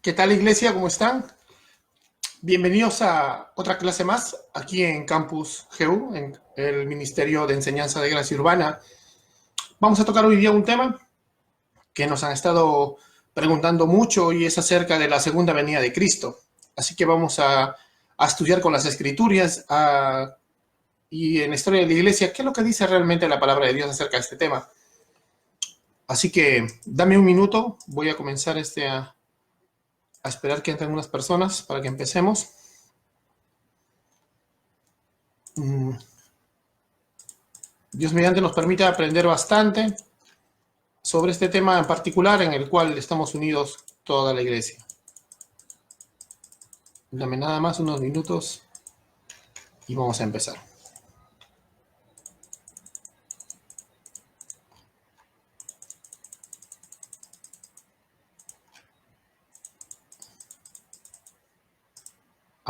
¿Qué tal, iglesia? ¿Cómo están? Bienvenidos a otra clase más aquí en Campus GU, en el Ministerio de Enseñanza de Gracia Urbana. Vamos a tocar hoy día un tema que nos han estado preguntando mucho y es acerca de la segunda venida de Cristo. Así que vamos a estudiar con las Escrituras y en la historia de la iglesia qué es lo que dice realmente la palabra de Dios acerca de este tema. Así que dame un minuto, voy a comenzar a esperar que entren unas personas para que empecemos. Dios mediante nos permite aprender bastante sobre este tema en particular en el cual estamos unidos toda la iglesia. Dame nada más unos minutos y vamos a empezar.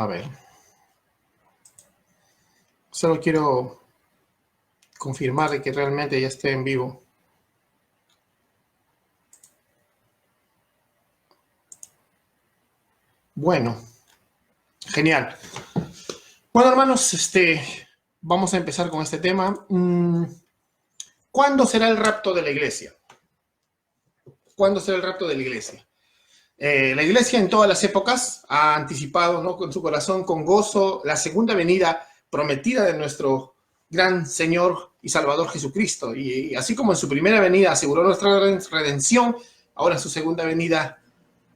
A ver. Solo quiero confirmar de que realmente ya esté en vivo. Bueno, genial. Bueno, hermanos, vamos a empezar con este tema. ¿Cuándo será el rapto de la iglesia? ¿Cuándo será el rapto de la iglesia? La iglesia en todas las épocas ha anticipado, ¿no?, con su corazón, con gozo, la segunda venida prometida de nuestro gran Señor y Salvador Jesucristo. Y así como en su primera venida aseguró nuestra redención, ahora en su segunda venida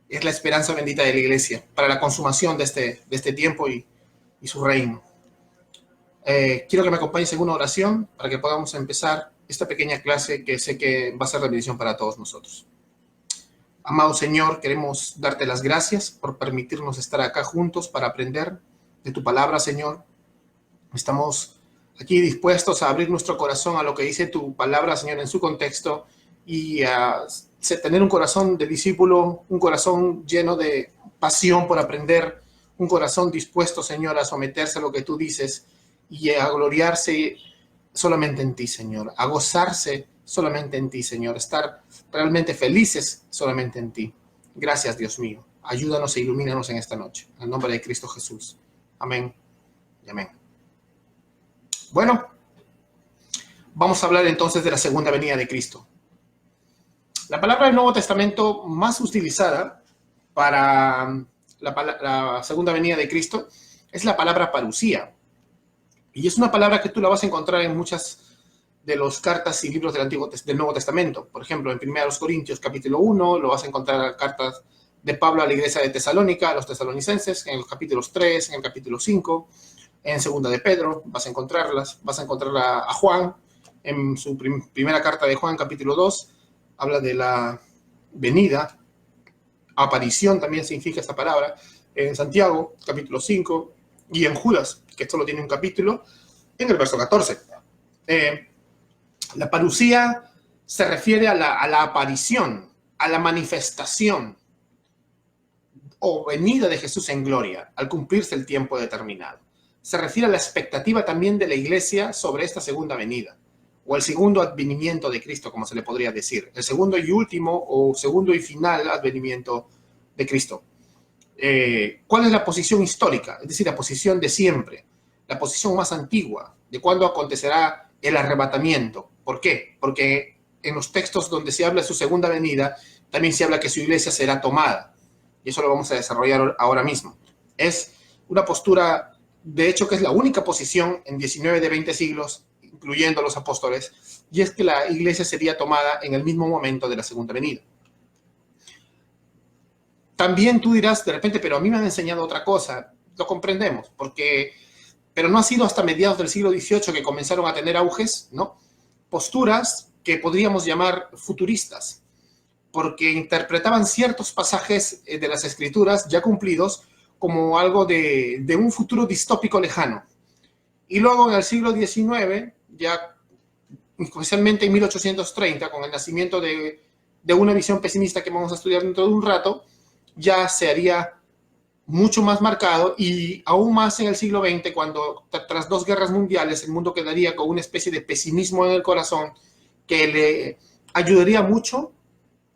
es la esperanza bendita de la iglesia para la consumación de este tiempo y su reino. Quiero que me acompañes en una oración para que podamos empezar esta pequeña clase que sé que va a ser de bendición para todos nosotros. Amado Señor, queremos darte las gracias por permitirnos estar acá juntos para aprender de tu palabra, Señor. Estamos aquí dispuestos a abrir nuestro corazón a lo que dice tu palabra, Señor, en su contexto y a tener un corazón de discípulo, un corazón lleno de pasión por aprender, un corazón dispuesto, Señor, a someterse a lo que tú dices y a gloriarse solamente en ti, Señor, a gozarse solamente en ti, Señor, estar realmente felices solamente en ti. Gracias, Dios mío. Ayúdanos e ilumínanos en esta noche. En el nombre de Cristo Jesús. Amén y amén. Bueno, vamos a hablar entonces de la segunda venida de Cristo. La palabra del Nuevo Testamento más utilizada para la segunda venida de Cristo es la palabra parusía. Y es una palabra que tú la vas a encontrar en muchas de las cartas y libros del Nuevo Testamento. Por ejemplo, en 1 Corintios capítulo 1, lo vas a encontrar en cartas de Pablo a la iglesia de Tesalónica, a los tesalonicenses, en los capítulos 3, en el capítulo 5, en 2 de Pedro, vas a encontrarlas. Vas a encontrar a Juan, en su primera carta de Juan, capítulo 2, habla de la venida, aparición también significa esta palabra, en Santiago, capítulo 5, y en Judas, que solo tiene un capítulo, en el verso 14. La parusía se refiere a la aparición, a la manifestación o venida de Jesús en gloria, al cumplirse el tiempo determinado. Se refiere a la expectativa también de la iglesia sobre esta segunda venida, o el segundo advenimiento de Cristo, como se le podría decir, el segundo y último o segundo y final advenimiento de Cristo. ¿Cuál es la posición histórica? Es decir, la posición de siempre, la posición más antigua, de cuándo acontecerá el arrebatamiento. ¿Por qué? Porque en los textos donde se habla de su segunda venida, también se habla que su iglesia será tomada. Y eso lo vamos a desarrollar ahora mismo. Es una postura, de hecho, que es la única posición en 19 de 20 siglos, incluyendo los apóstoles, y es que la iglesia sería tomada en el mismo momento de la segunda venida. También tú dirás de repente, pero a mí me han enseñado otra cosa. Lo comprendemos, pero no ha sido hasta mediados del siglo XVIII que comenzaron a tener auges, ¿no?, posturas que podríamos llamar futuristas, porque interpretaban ciertos pasajes de las Escrituras ya cumplidos como algo de un futuro distópico lejano. Y luego en el siglo XIX, ya especialmente en 1830, con el nacimiento de una visión pesimista que vamos a estudiar dentro de un rato, ya se haría mucho más marcado, y aún más en el siglo XX, cuando tras 2 guerras mundiales el mundo quedaría con una especie de pesimismo en el corazón que le ayudaría mucho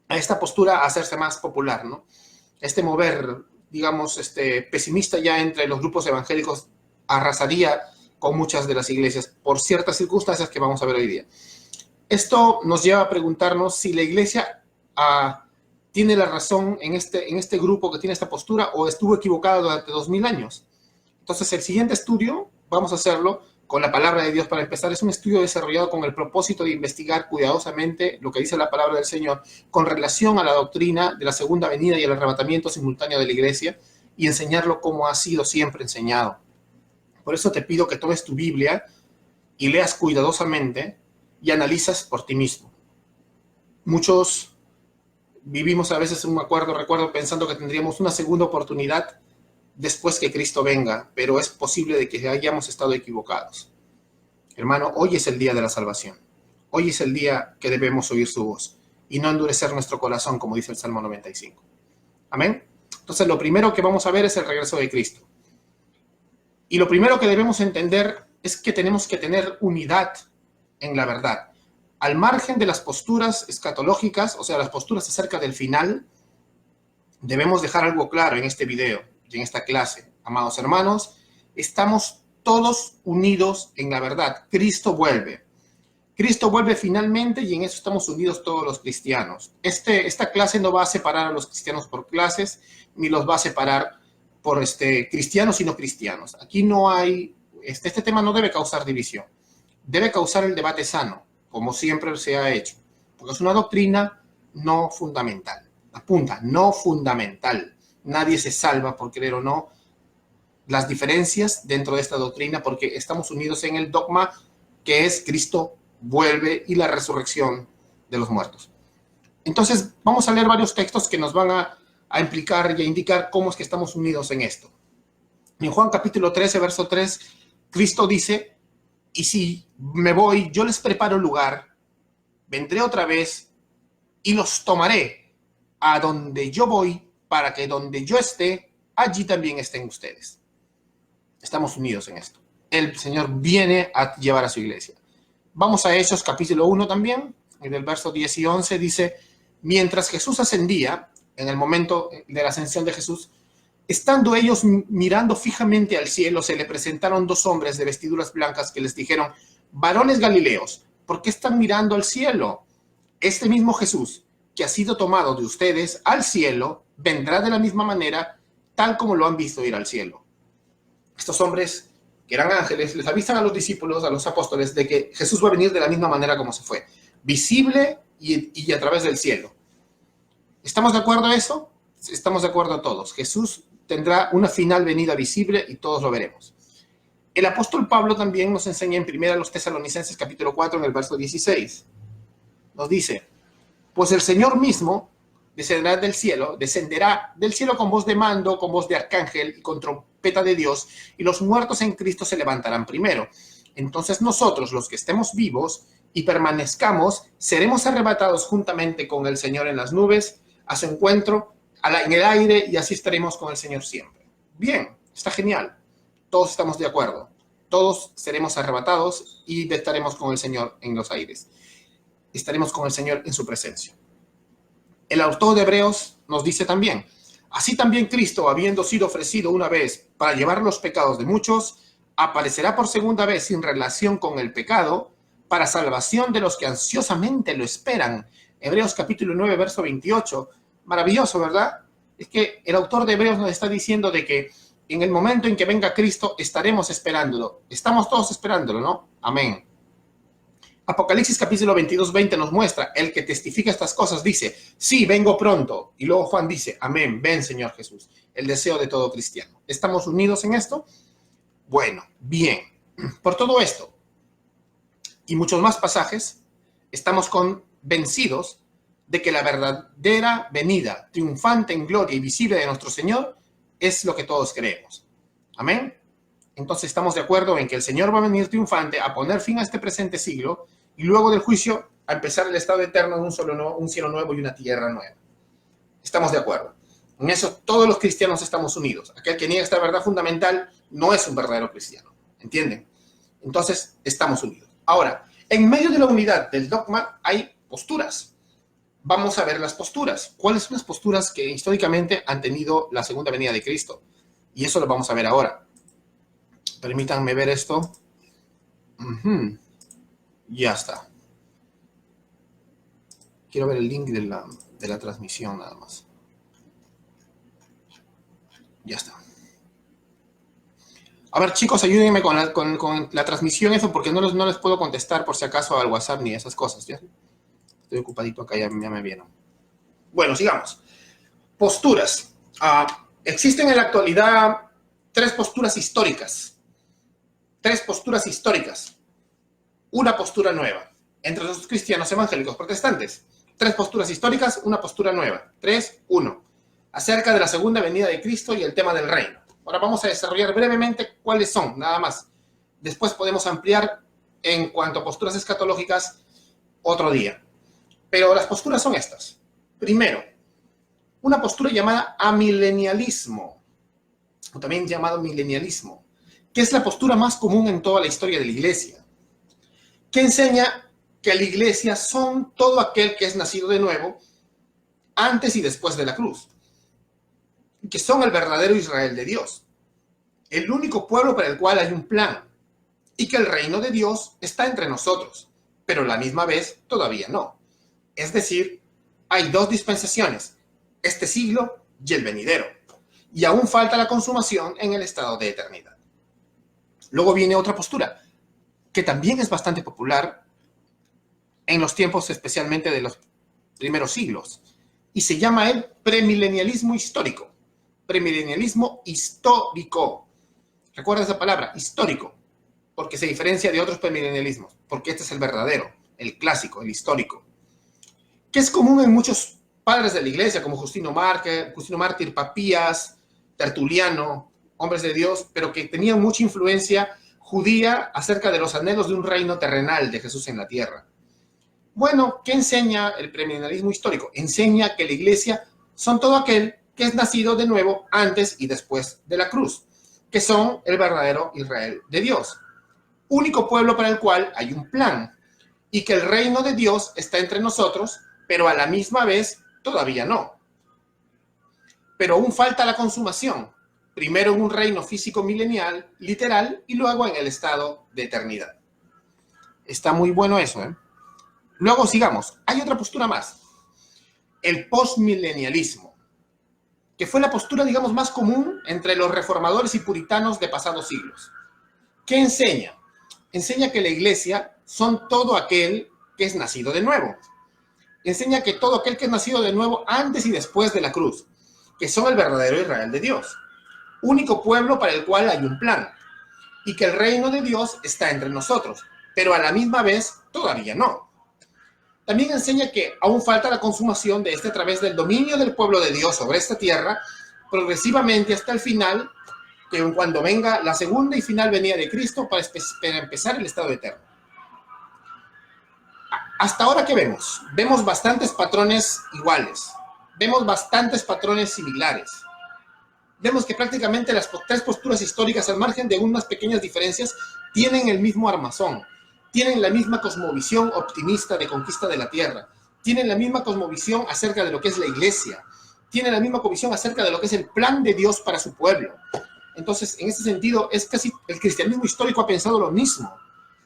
a esta postura a hacerse más popular, ¿no? este mover, digamos, pesimista ya entre los grupos evangélicos arrasaría con muchas de las iglesias por ciertas circunstancias que vamos a ver hoy día. Esto nos lleva a preguntarnos si la iglesia tiene la razón en este grupo que tiene esta postura o estuvo equivocada durante 2000 años. Entonces, el siguiente estudio, vamos a hacerlo con la palabra de Dios para empezar. Es un estudio desarrollado con el propósito de investigar cuidadosamente lo que dice la palabra del Señor con relación a la doctrina de la segunda venida y el arrebatamiento simultáneo de la iglesia y enseñarlo como ha sido siempre enseñado. Por eso te pido que tomes tu Biblia y leas cuidadosamente y analizas por ti mismo. Muchos vivimos a veces recuerdo pensando que tendríamos una segunda oportunidad después que Cristo venga, pero es posible de que hayamos estado equivocados. Hermano, hoy es el día de la salvación. Hoy es el día que debemos oír su voz y no endurecer nuestro corazón, como dice el Salmo 95. Amén. Entonces, lo primero que vamos a ver es el regreso de Cristo. Y lo primero que debemos entender es que tenemos que tener unidad en la verdad. Al margen de las posturas escatológicas, o sea, las posturas acerca del final, debemos dejar algo claro en este video y en esta clase. Amados hermanos, estamos todos unidos en la verdad. Cristo vuelve. Cristo vuelve finalmente y en eso estamos unidos todos los cristianos. Esta clase no va a separar a los cristianos por clases, ni los va a separar por cristianos y no cristianos. Aquí no hay, este tema no debe causar división. Debe causar el debate sano, como siempre se ha hecho, porque es una doctrina no fundamental. Apunta, no fundamental. Nadie se salva por creer o no las diferencias dentro de esta doctrina, porque estamos unidos en el dogma que es Cristo vuelve y la resurrección de los muertos. Entonces, vamos a leer varios textos que nos van a implicar y a indicar cómo es que estamos unidos en esto. En Juan capítulo 13, verso 3, Cristo dice, y si me voy, yo les preparo lugar, vendré otra vez y los tomaré a donde yo voy, para que donde yo esté, allí también estén ustedes. Estamos unidos en esto. El Señor viene a llevar a su iglesia. Vamos a Hechos capítulo 1 también, en el verso 10 y 11, dice, mientras Jesús ascendía, en el momento de la ascensión de Jesús, estando ellos mirando fijamente al cielo, se le presentaron dos hombres de vestiduras blancas que les dijeron, varones galileos, ¿por qué están mirando al cielo? Este mismo Jesús, que ha sido tomado de ustedes al cielo, vendrá de la misma manera, tal como lo han visto ir al cielo. Estos hombres, que eran ángeles, les avisan a los discípulos, a los apóstoles, de que Jesús va a venir de la misma manera como se fue, visible y a través del cielo. ¿Estamos de acuerdo a eso? Estamos de acuerdo todos. Jesús tendrá una final venida visible y todos lo veremos. El apóstol Pablo también nos enseña en 1 Tesalonicenses capítulo 4, en el verso 16. Nos dice, pues el Señor mismo descenderá del cielo con voz de mando, con voz de arcángel y con trompeta de Dios, y los muertos en Cristo se levantarán primero. Entonces nosotros, los que estemos vivos y permanezcamos, seremos arrebatados juntamente con el Señor en las nubes, a su encuentro, en el aire, y así estaremos con el Señor siempre. Bien, está genial. Todos estamos de acuerdo. Todos seremos arrebatados y estaremos con el Señor en los aires. Estaremos con el Señor en su presencia. El autor de Hebreos nos dice también, así también Cristo, habiendo sido ofrecido una vez para llevar los pecados de muchos, aparecerá por segunda vez sin relación con el pecado, para salvación de los que ansiosamente lo esperan. Hebreos capítulo 9, verso 28. Maravilloso, ¿verdad? Es que el autor de Hebreos nos está diciendo de que en el momento en que venga Cristo estaremos esperándolo. Estamos todos esperándolo, ¿no? Amén. Apocalipsis capítulo 22, 20 nos muestra, el que testifica estas cosas dice, sí, vengo pronto. Y luego Juan dice, amén, ven Señor Jesús. El deseo de todo cristiano. ¿Estamos unidos en esto? Bueno, bien. Por todo esto y muchos más pasajes, estamos convencidos de que la verdadera venida triunfante en gloria y visible de nuestro Señor es lo que todos creemos. Amén. Entonces estamos de acuerdo en que el Señor va a venir triunfante a poner fin a este presente siglo y luego del juicio a empezar el estado eterno de un cielo nuevo y una tierra nueva. Estamos de acuerdo. En eso todos los cristianos estamos unidos. Aquel que niega esta verdad fundamental no es un verdadero cristiano. ¿Entienden? Entonces estamos unidos. Ahora, en medio de la unidad del dogma hay posturas. vamos a ver las posturas. ¿Cuáles son las posturas que históricamente han tenido la segunda venida de Cristo? Y eso lo vamos a ver ahora. Permítanme ver esto. Ya está. Quiero ver el link de la transmisión nada más. Ya está. A ver, chicos, ayúdenme con la transmisión, eso, porque no les puedo contestar por si acaso al WhatsApp ni esas cosas. ¿Ya? Estoy ocupadito acá, ya me vieron. Bueno, sigamos. Posturas. Existen en la actualidad tres posturas históricas. Tres posturas históricas. Una postura nueva. Entre los cristianos evangélicos protestantes. Tres posturas históricas, una postura nueva. 3, 1. Acerca de la segunda venida de Cristo y el tema del reino. Ahora vamos a desarrollar brevemente cuáles son, nada más. Después podemos ampliar en cuanto a posturas escatológicas otro día. Pero las posturas son estas. Primero, una postura llamada amilenialismo, o también llamado milenialismo, que es la postura más común en toda la historia de la Iglesia, que enseña que la Iglesia son todo aquel que es nacido de nuevo antes y después de la cruz, que son el verdadero Israel de Dios, el único pueblo para el cual hay un plan, y que el reino de Dios está entre nosotros, pero a la misma vez todavía no. Es decir, hay dos dispensaciones, este siglo y el venidero, y aún falta la consumación en el estado de eternidad. Luego viene otra postura, que también es bastante popular en los tiempos especialmente de los primeros siglos, y se llama el premilenialismo histórico. Premilenialismo histórico. Recuerda esa palabra, histórico, porque se diferencia de otros premilenialismos, porque este es el verdadero, el clásico, el histórico, que es común en muchos padres de la iglesia, como Justino Mártir, Papías, Tertuliano, hombres de Dios, pero que tenían mucha influencia judía acerca de los anhelos de un reino terrenal de Jesús en la tierra. Bueno, ¿qué enseña el premilenialismo histórico? Enseña que la iglesia son todo aquel que es nacido de nuevo antes y después de la cruz, que son el verdadero Israel de Dios, único pueblo para el cual hay un plan, y que el reino de Dios está entre nosotros, pero a la misma vez todavía no. Pero aún falta la consumación, primero en un reino físico milenial, literal, y luego en el estado de eternidad. Está muy bueno eso, ¿eh? Luego sigamos. Hay otra postura más, el postmilenialismo, que fue la postura, digamos, más común entre los reformadores y puritanos de pasados siglos. ¿Qué enseña? Enseña que la iglesia son todo aquel que es nacido de nuevo. Enseña que todo aquel que es nacido de nuevo antes y después de la cruz, que son el verdadero Israel de Dios, único pueblo para el cual hay un plan, y que el reino de Dios está entre nosotros, pero a la misma vez todavía no. También enseña que aún falta la consumación de este a través del dominio del pueblo de Dios sobre esta tierra, progresivamente hasta el final, que cuando venga la segunda y final venida de Cristo para empezar el estado eterno. Hasta ahora, ¿qué vemos? Vemos bastantes patrones iguales, vemos bastantes patrones similares. Vemos que prácticamente las tres posturas históricas, al margen de unas pequeñas diferencias, tienen el mismo armazón, tienen la misma cosmovisión optimista de conquista de la tierra, tienen la misma cosmovisión acerca de lo que es la iglesia, tienen la misma cosmovisión acerca de lo que es el plan de Dios para su pueblo. Entonces, en ese sentido, es casi el cristianismo histórico ha pensado lo mismo,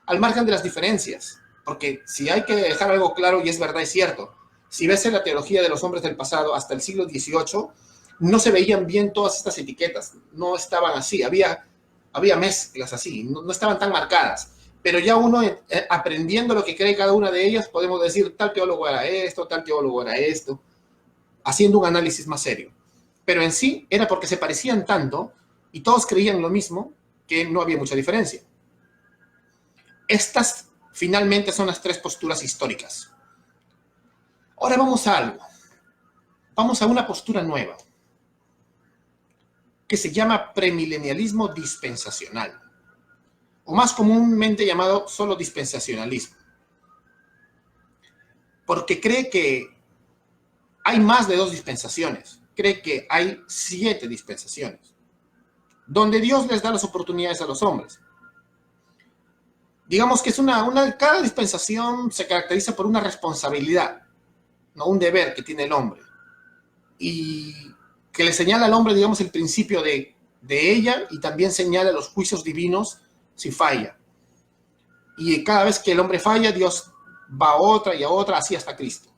al margen de las diferencias, porque si hay que dejar algo claro, y es verdad, es cierto, si ves en la teología de los hombres del pasado hasta el siglo XVIII, no se veían bien todas estas etiquetas, no estaban así, había mezclas así, no estaban tan marcadas. Pero ya uno, aprendiendo lo que cree cada una de ellas, podemos decir, tal teólogo era esto, tal teólogo era esto, haciendo un análisis más serio. Pero en sí era porque se parecían tanto y todos creían lo mismo que no había mucha diferencia. Estas finalmente son las tres posturas históricas. Ahora vamos a algo. Vamos a una postura nueva que se llama premilenialismo dispensacional, o más comúnmente llamado solo dispensacionalismo, porque cree que hay más de 2 dispensaciones, cree que hay 7 dispensaciones, donde Dios les da las oportunidades a los hombres. Digamos que es cada dispensación se caracteriza por una responsabilidad, ¿no? Un deber que tiene el hombre y que le señala al hombre, digamos, el principio de ella y también señala los juicios divinos si falla. Y cada vez que el hombre falla, Dios va a otra y a otra, así hasta Cristo.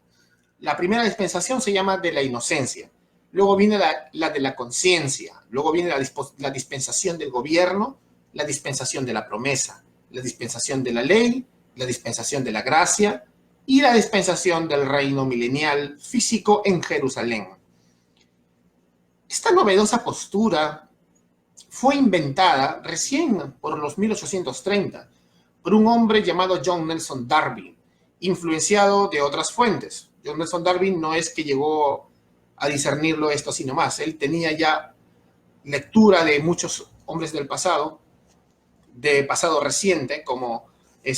La primera dispensación se llama de la inocencia. Luego viene la de la conciencia. Luego viene la dispensación del gobierno, la dispensación de la promesa, la dispensación de la ley, la dispensación de la gracia y la dispensación del reino milenial físico en Jerusalén. Esta novedosa postura fue inventada recién por los 1830 por un hombre llamado John Nelson Darby, influenciado de otras fuentes. John Nelson Darby no es que llegó a discernirlo esto así nomás. Él tenía ya lectura de muchos hombres del pasado, de pasado reciente, como el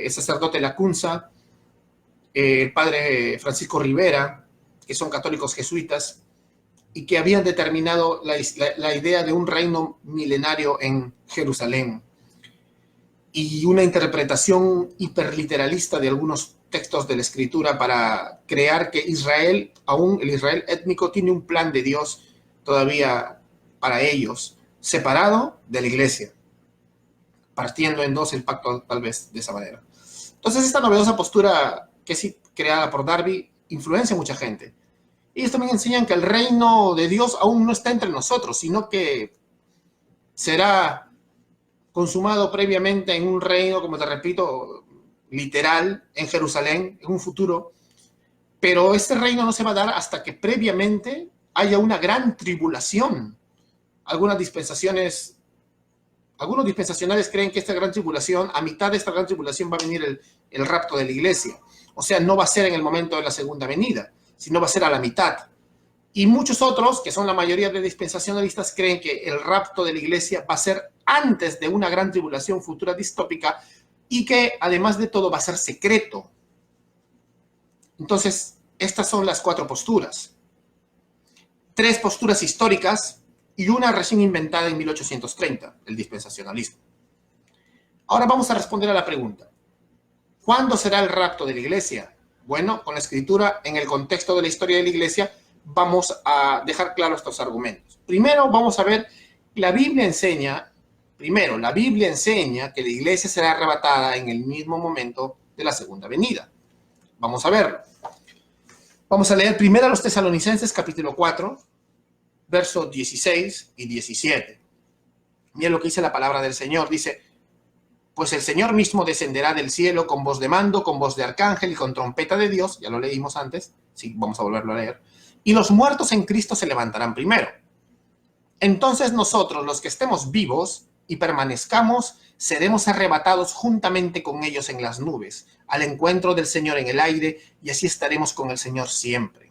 sacerdote Lacunza, el padre Francisco Rivera, que son católicos jesuitas, y que habían determinado la idea de un reino milenario en Jerusalén y una interpretación hiperliteralista de algunos textos de la Escritura para crear que Israel, aún el Israel étnico, tiene un plan de Dios todavía para ellos, separado de la iglesia, partiendo en dos el pacto tal vez de esa manera. Entonces esta novedosa postura que es creada por Darby influencia a mucha gente. Ellos también enseñan que el reino de Dios aún no está entre nosotros, sino que será consumado previamente en un reino, como te repito, literal, en Jerusalén, en un futuro. Pero este reino no se va a dar hasta que previamente haya una gran tribulación. Algunos dispensacionales creen que esta gran tribulación, a mitad de esta gran tribulación va a venir el rapto de la iglesia. O sea, no va a ser en el momento de la segunda venida, sino va a ser a la mitad. Y muchos otros, que son la mayoría de dispensacionalistas, creen que el rapto de la iglesia va a ser antes de una gran tribulación futura distópica y que, además de todo, va a ser secreto. Entonces, estas son las 4 posturas. 3 posturas históricas y una recién inventada en 1830, el dispensacionalismo. Ahora vamos a responder a la pregunta: ¿cuándo será el rapto de la iglesia? Bueno, con la Escritura, en el contexto de la historia de la iglesia, vamos a dejar claros estos argumentos. Primero, vamos a ver, la Biblia enseña que la iglesia será arrebatada en el mismo momento de la segunda venida. Vamos a verlo. Vamos a leer primero a los Tesalonicenses, capítulo 4, versos 16 y 17. Miren lo que dice la palabra del Señor. Dice: pues el Señor mismo descenderá del cielo con voz de mando, con voz de arcángel y con trompeta de Dios. Ya lo leímos antes. Sí, vamos a volverlo a leer. Y los muertos en Cristo se levantarán primero. Entonces nosotros, los que estemos vivos y permanezcamos, seremos arrebatados juntamente con ellos en las nubes, al encuentro del Señor en el aire, y así estaremos con el Señor siempre.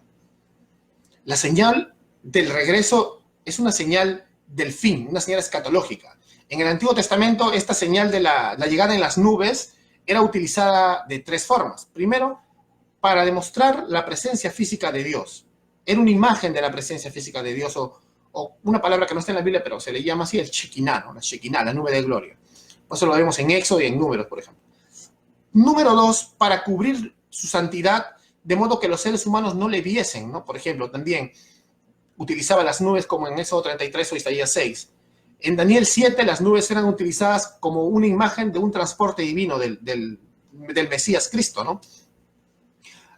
La señal del regreso es una señal del fin, una señal escatológica. En el Antiguo Testamento, esta señal de la llegada en las nubes era utilizada de 3 formas. Primero, para demostrar la presencia física de Dios. Era una imagen de la presencia física de Dios, o una palabra que no está en la Biblia, pero se le llama así, el Shekinah, ¿no? La Shekinah, la nube de gloria. Por eso lo vemos en Éxodo y en Números, por ejemplo. Número 2, para cubrir su santidad, de modo que los seres humanos no le viesen, ¿no? Por ejemplo, también utilizaba las nubes como en Éxodo 33 o Isaías 6. En Daniel 7, las nubes eran utilizadas como una imagen de un transporte divino del Mesías Cristo, ¿no?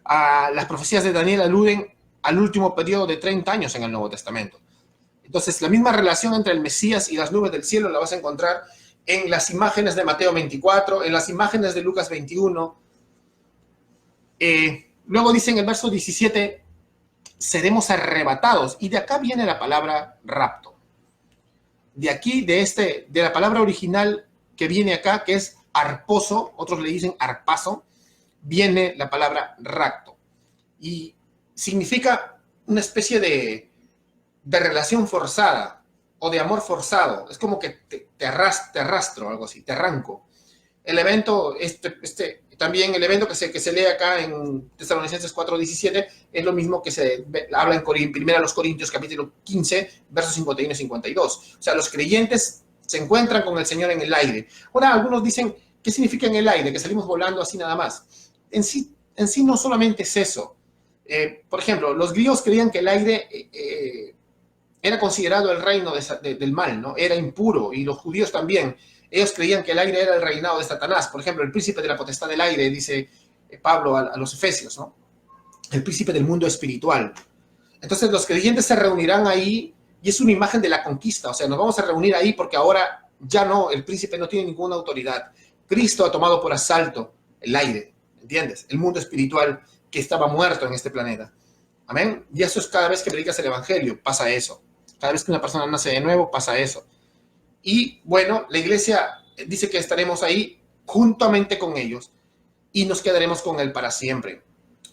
Las profecías de Daniel aluden al último periodo de 30 años en el Nuevo Testamento. Entonces, la misma relación entre el Mesías y las nubes del cielo la vas a encontrar en las imágenes de Mateo 24, en las imágenes de Lucas 21. Luego dice en el verso 17, seremos arrebatados. Y de acá viene la palabra rapto. De aquí, de la palabra original que viene acá, que es arposo, otros le dicen arpazo, viene la palabra rapto. Y significa una especie de relación forzada o de amor forzado. Es como que te arrastro, algo así, te arranco. El evento, también el evento que se lee acá en Tesalonicenses 4:17 es lo mismo que se habla en 1 Corintios capítulo 15, versos 51 y 52. O sea, los creyentes se encuentran con el Señor en el aire. Ahora, algunos dicen, ¿qué significa en el aire? Que salimos volando así nada más. En sí no solamente es eso. Por ejemplo, los griegos creían que el aire era considerado el reino del mal, ¿no? Era impuro, y los judíos también. Ellos creían que el aire era el reinado de Satanás. Por ejemplo, el príncipe de la potestad del aire, dice Pablo a los Efesios, ¿no? El príncipe del mundo espiritual. Entonces los creyentes se reunirán ahí y es una imagen de la conquista. O sea, nos vamos a reunir ahí porque ahora ya no, el príncipe no tiene ninguna autoridad. Cristo ha tomado por asalto el aire, ¿entiendes? El mundo espiritual que estaba muerto en este planeta. Amén. Y eso es cada vez que predicas el evangelio, pasa eso. Cada vez que una persona nace de nuevo, pasa eso. Y bueno, la iglesia dice que estaremos ahí juntamente con ellos y nos quedaremos con él para siempre.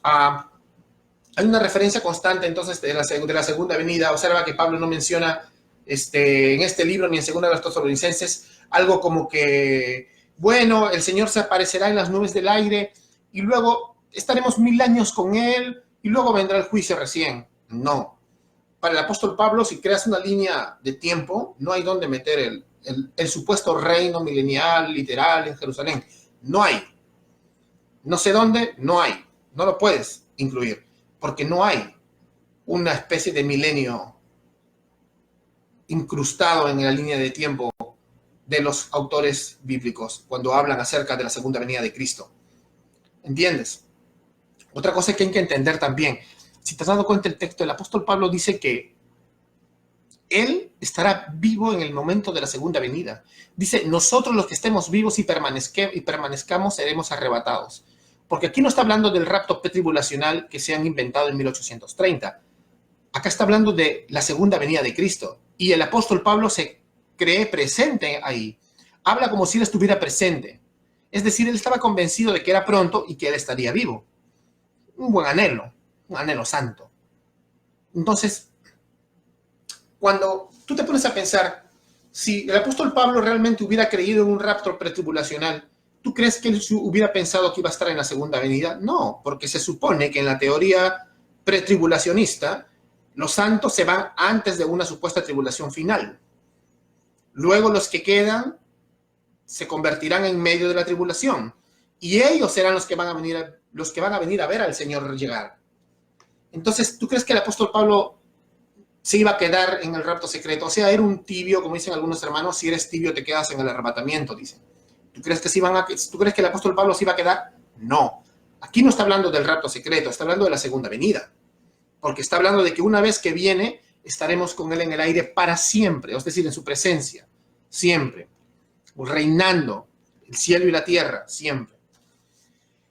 Hay una referencia constante entonces de la segunda venida. Observa que Pablo no menciona en este libro ni en segunda de los Tesalonicenses algo como que, bueno, el Señor se aparecerá en las nubes del aire y luego estaremos 1000 años con él y luego vendrá el juicio recién. No. Para el apóstol Pablo, si creas una línea de tiempo, no hay dónde meter el supuesto reino milenial, literal, en Jerusalén. No hay. No sé dónde, no hay. No lo puedes incluir, porque no hay una especie de milenio incrustado en la línea de tiempo de los autores bíblicos cuando hablan acerca de la segunda venida de Cristo. ¿Entiendes? Otra cosa que hay que entender también, si te has dado cuenta el texto, el apóstol Pablo dice que él estará vivo en el momento de la segunda venida. Dice, nosotros los que estemos vivos y permanezcamos seremos arrebatados. Porque aquí no está hablando del rapto pretribulacional que se han inventado en 1830. Acá está hablando de la segunda venida de Cristo. Y el apóstol Pablo se cree presente ahí. Habla como si él estuviera presente. Es decir, él estaba convencido de que era pronto y que él estaría vivo. Un buen anhelo, un anhelo santo. Entonces, cuando tú te pones a pensar, si el apóstol Pablo realmente hubiera creído en un rapto pretribulacional, ¿tú crees que él hubiera pensado que iba a estar en la segunda venida? No, porque se supone que en la teoría pretribulacionista, los santos se van antes de una supuesta tribulación final. Luego los que quedan se convertirán en medio de la tribulación. Y ellos serán los que van a venir a ver al Señor llegar. Entonces, ¿tú crees que el apóstol Pablo se iba a quedar en el rapto secreto? O sea, era un tibio, como dicen algunos hermanos, si eres tibio te quedas en el arrebatamiento, dicen. ¿Tú crees que el apóstol Pablo se iba a quedar? No. Aquí no está hablando del rapto secreto, está hablando de la segunda venida. Porque está hablando de que una vez que viene, estaremos con él en el aire para siempre, es decir, en su presencia, siempre, reinando el cielo y la tierra, siempre.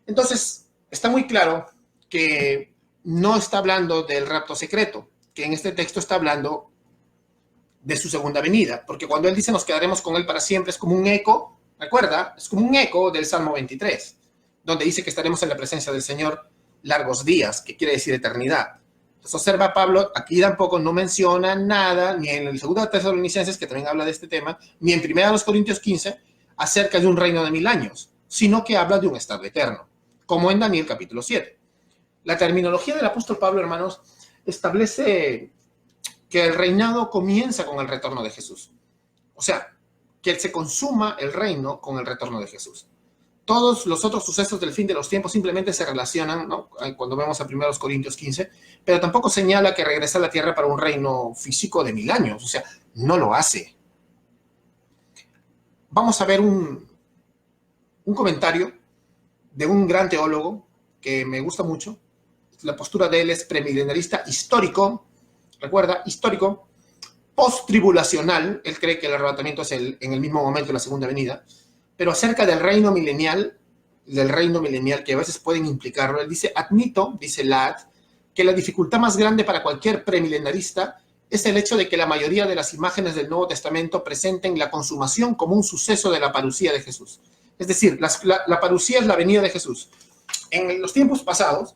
Entonces, está muy claro que no está hablando del rapto secreto, que en este texto está hablando de su segunda venida, porque cuando él dice nos quedaremos con él para siempre, es como un eco, ¿recuerda? Es como un eco del Salmo 23, donde dice que estaremos en la presencia del Señor largos días, que quiere decir eternidad. Entonces observa Pablo, aquí tampoco no menciona nada, ni en el segundo de Tesalonicenses, que también habla de este tema, ni en 1 Corintios 15, acerca de un reino de 1000 años, sino que habla de un estado eterno, como en Daniel capítulo 7. La terminología del apóstol Pablo, hermanos, establece que el reinado comienza con el retorno de Jesús. O sea, que se consuma el reino con el retorno de Jesús. Todos los otros sucesos del fin de los tiempos simplemente se relacionan, ¿no? Cuando vemos a 1 Corintios 15, pero tampoco señala que regresa a la tierra para un reino físico de 1000 años. O sea, no lo hace. Vamos a ver un comentario de un gran teólogo que me gusta mucho. La postura de él es premilenarista histórico, recuerda, histórico, post-tribulacional. Él cree que el arrebatamiento es en el mismo momento de la segunda venida, pero acerca del reino milenial que a veces pueden implicarlo, él dice, admito, dice Ladd, que la dificultad más grande para cualquier premilenarista es el hecho de que la mayoría de las imágenes del Nuevo Testamento presenten la consumación como un suceso de la parucía de Jesús. Es decir, la parucía es la venida de Jesús. En los tiempos pasados,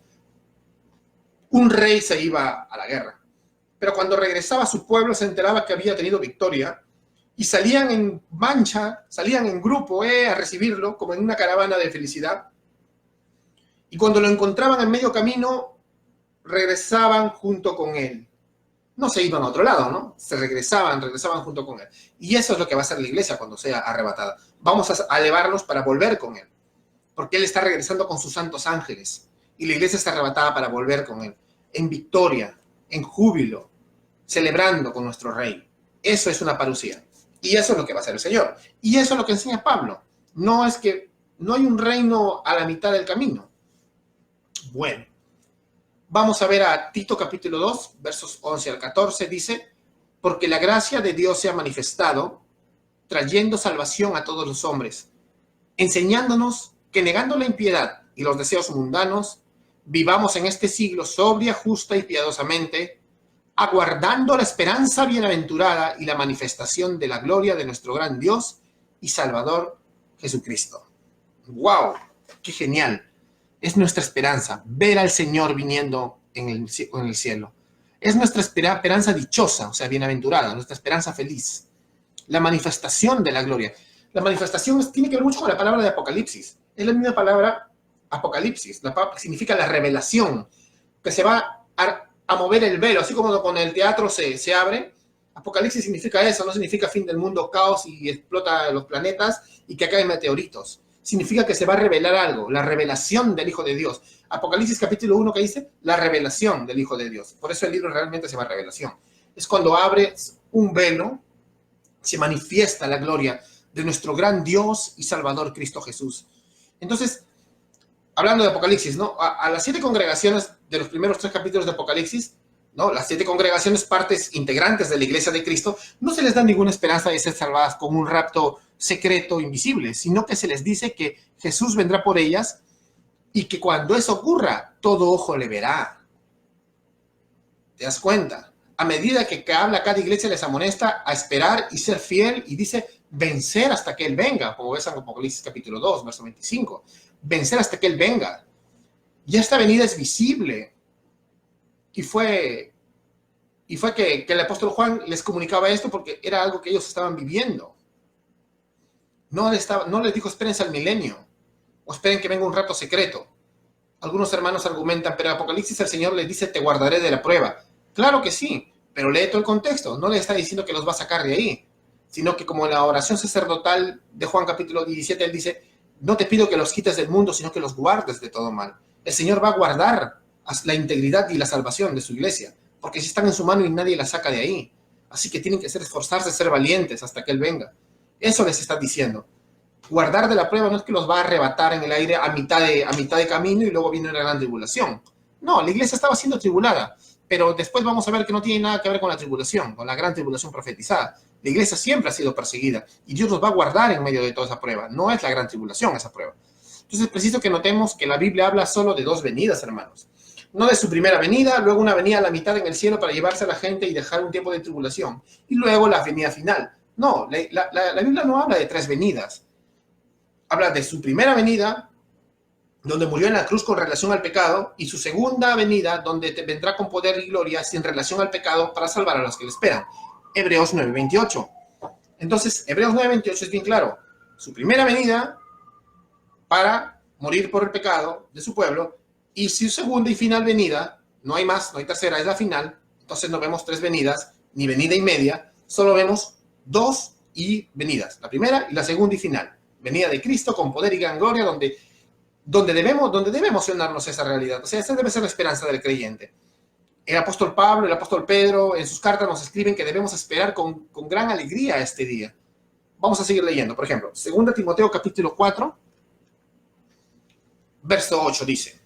un rey se iba a la guerra, pero cuando regresaba a su pueblo se enteraba que había tenido victoria y salían en mancha, salían en grupo a recibirlo, como en una caravana de felicidad. Y cuando lo encontraban en medio camino, regresaban junto con él. No se iban a otro lado, ¿no? Regresaban junto con él. Y eso es lo que va a hacer la iglesia cuando sea arrebatada. Vamos a elevarnos para volver con él, porque él está regresando con sus santos ángeles. y la iglesia es arrebatada para volver con él, en victoria, en júbilo, celebrando con nuestro rey. Eso es una parusía. Y eso es lo que va a hacer el Señor. Y eso es lo que enseña Pablo. No es que no hay un reino a la mitad del camino. Bueno, vamos a ver a Tito capítulo 2, versos 11 al 14. Dice, porque la gracia de Dios se ha manifestado, trayendo salvación a todos los hombres, enseñándonos que negando la impiedad y los deseos mundanos, vivamos en este siglo sobria, justa y piadosamente, aguardando la esperanza bienaventurada y la manifestación de la gloria de nuestro gran Dios y Salvador Jesucristo. ¡Wow! ¡Qué genial! Es nuestra esperanza ver al Señor viniendo en el cielo. Es nuestra esperanza dichosa, o sea, bienaventurada, nuestra esperanza feliz. La manifestación de la gloria. La manifestación tiene que ver mucho con la palabra de Apocalipsis. Es la misma palabra Apocalipsis. Significa la revelación, que se va a mover el velo, así como con el teatro se abre. Apocalipsis significa eso, no significa fin del mundo, caos y explota los planetas y que caen meteoritos. Significa que se va a revelar algo, la revelación del Hijo de Dios. Apocalipsis capítulo 1 que dice, la revelación del Hijo de Dios. Por eso el libro realmente se llama Revelación. Es cuando abre un velo, se manifiesta la gloria de nuestro gran Dios y Salvador Cristo Jesús. Entonces, hablando de Apocalipsis, ¿no? A las 7 congregaciones de los primeros 3 capítulos de Apocalipsis, ¿no? Las 7 congregaciones, partes integrantes de la iglesia de Cristo, no se les da ninguna esperanza de ser salvadas con un rapto secreto, invisible, sino que se les dice que Jesús vendrá por ellas y que cuando eso ocurra, todo ojo le verá. ¿Te das cuenta? A medida que habla cada iglesia les amonesta a esperar y ser fiel y dice vencer hasta que Él venga, como ves en Apocalipsis capítulo 2, verso 25. Vencer hasta que Él venga. Ya esta venida es visible. Y fue que el apóstol Juan les comunicaba esto porque era algo que ellos estaban viviendo. No les dijo espérense al milenio o esperen que venga un rato secreto. Algunos hermanos argumentan, pero en Apocalipsis el Señor les dice te guardaré de la prueba. Claro que sí, pero lee todo el contexto. No le está diciendo que los va a sacar de ahí, sino que como en la oración sacerdotal de Juan capítulo 17, él dice, no te pido que los quites del mundo, sino que los guardes de todo mal. El Señor va a guardar la integridad y la salvación de su iglesia, porque si están en su mano y nadie la saca de ahí. Así que tienen que esforzarse, ser valientes hasta que Él venga. Eso les está diciendo. Guardar de la prueba no es que los va a arrebatar en el aire a mitad de camino y luego viene una gran tribulación. No, la iglesia estaba siendo tribulada, pero después vamos a ver que no tiene nada que ver con la tribulación, con la gran tribulación profetizada. La iglesia siempre ha sido perseguida y Dios nos va a guardar en medio de toda esa prueba. No es la gran tribulación esa prueba. Entonces es preciso que notemos que la Biblia habla solo de 2 venidas, hermanos. No de su primera venida, luego una venida a la mitad en el cielo para llevarse a la gente y dejar un tiempo de tribulación, y luego la venida final. No, la Biblia no habla de 3 venidas. Habla de su primera venida, donde murió en la cruz con relación al pecado, y su segunda venida, donde vendrá con poder y gloria sin relación al pecado para salvar a los que le esperan. Hebreos 9:28. Entonces, Hebreos 9:28 es bien claro. Su primera venida para morir por el pecado de su pueblo, y su segunda y final venida, no hay más, no hay tercera, es la final. Entonces no vemos 3 venidas, ni venida y media, solo vemos 2 y venidas, la primera y la segunda y final. Venida de Cristo con poder y gran gloria, donde debemos sonarnos esa realidad. O sea, esa debe ser la esperanza del creyente. El apóstol Pablo, el apóstol Pedro, en sus cartas nos escriben que debemos esperar con gran alegría este día. Vamos a seguir leyendo. Por ejemplo, 2 Timoteo capítulo 4, verso 8 dice,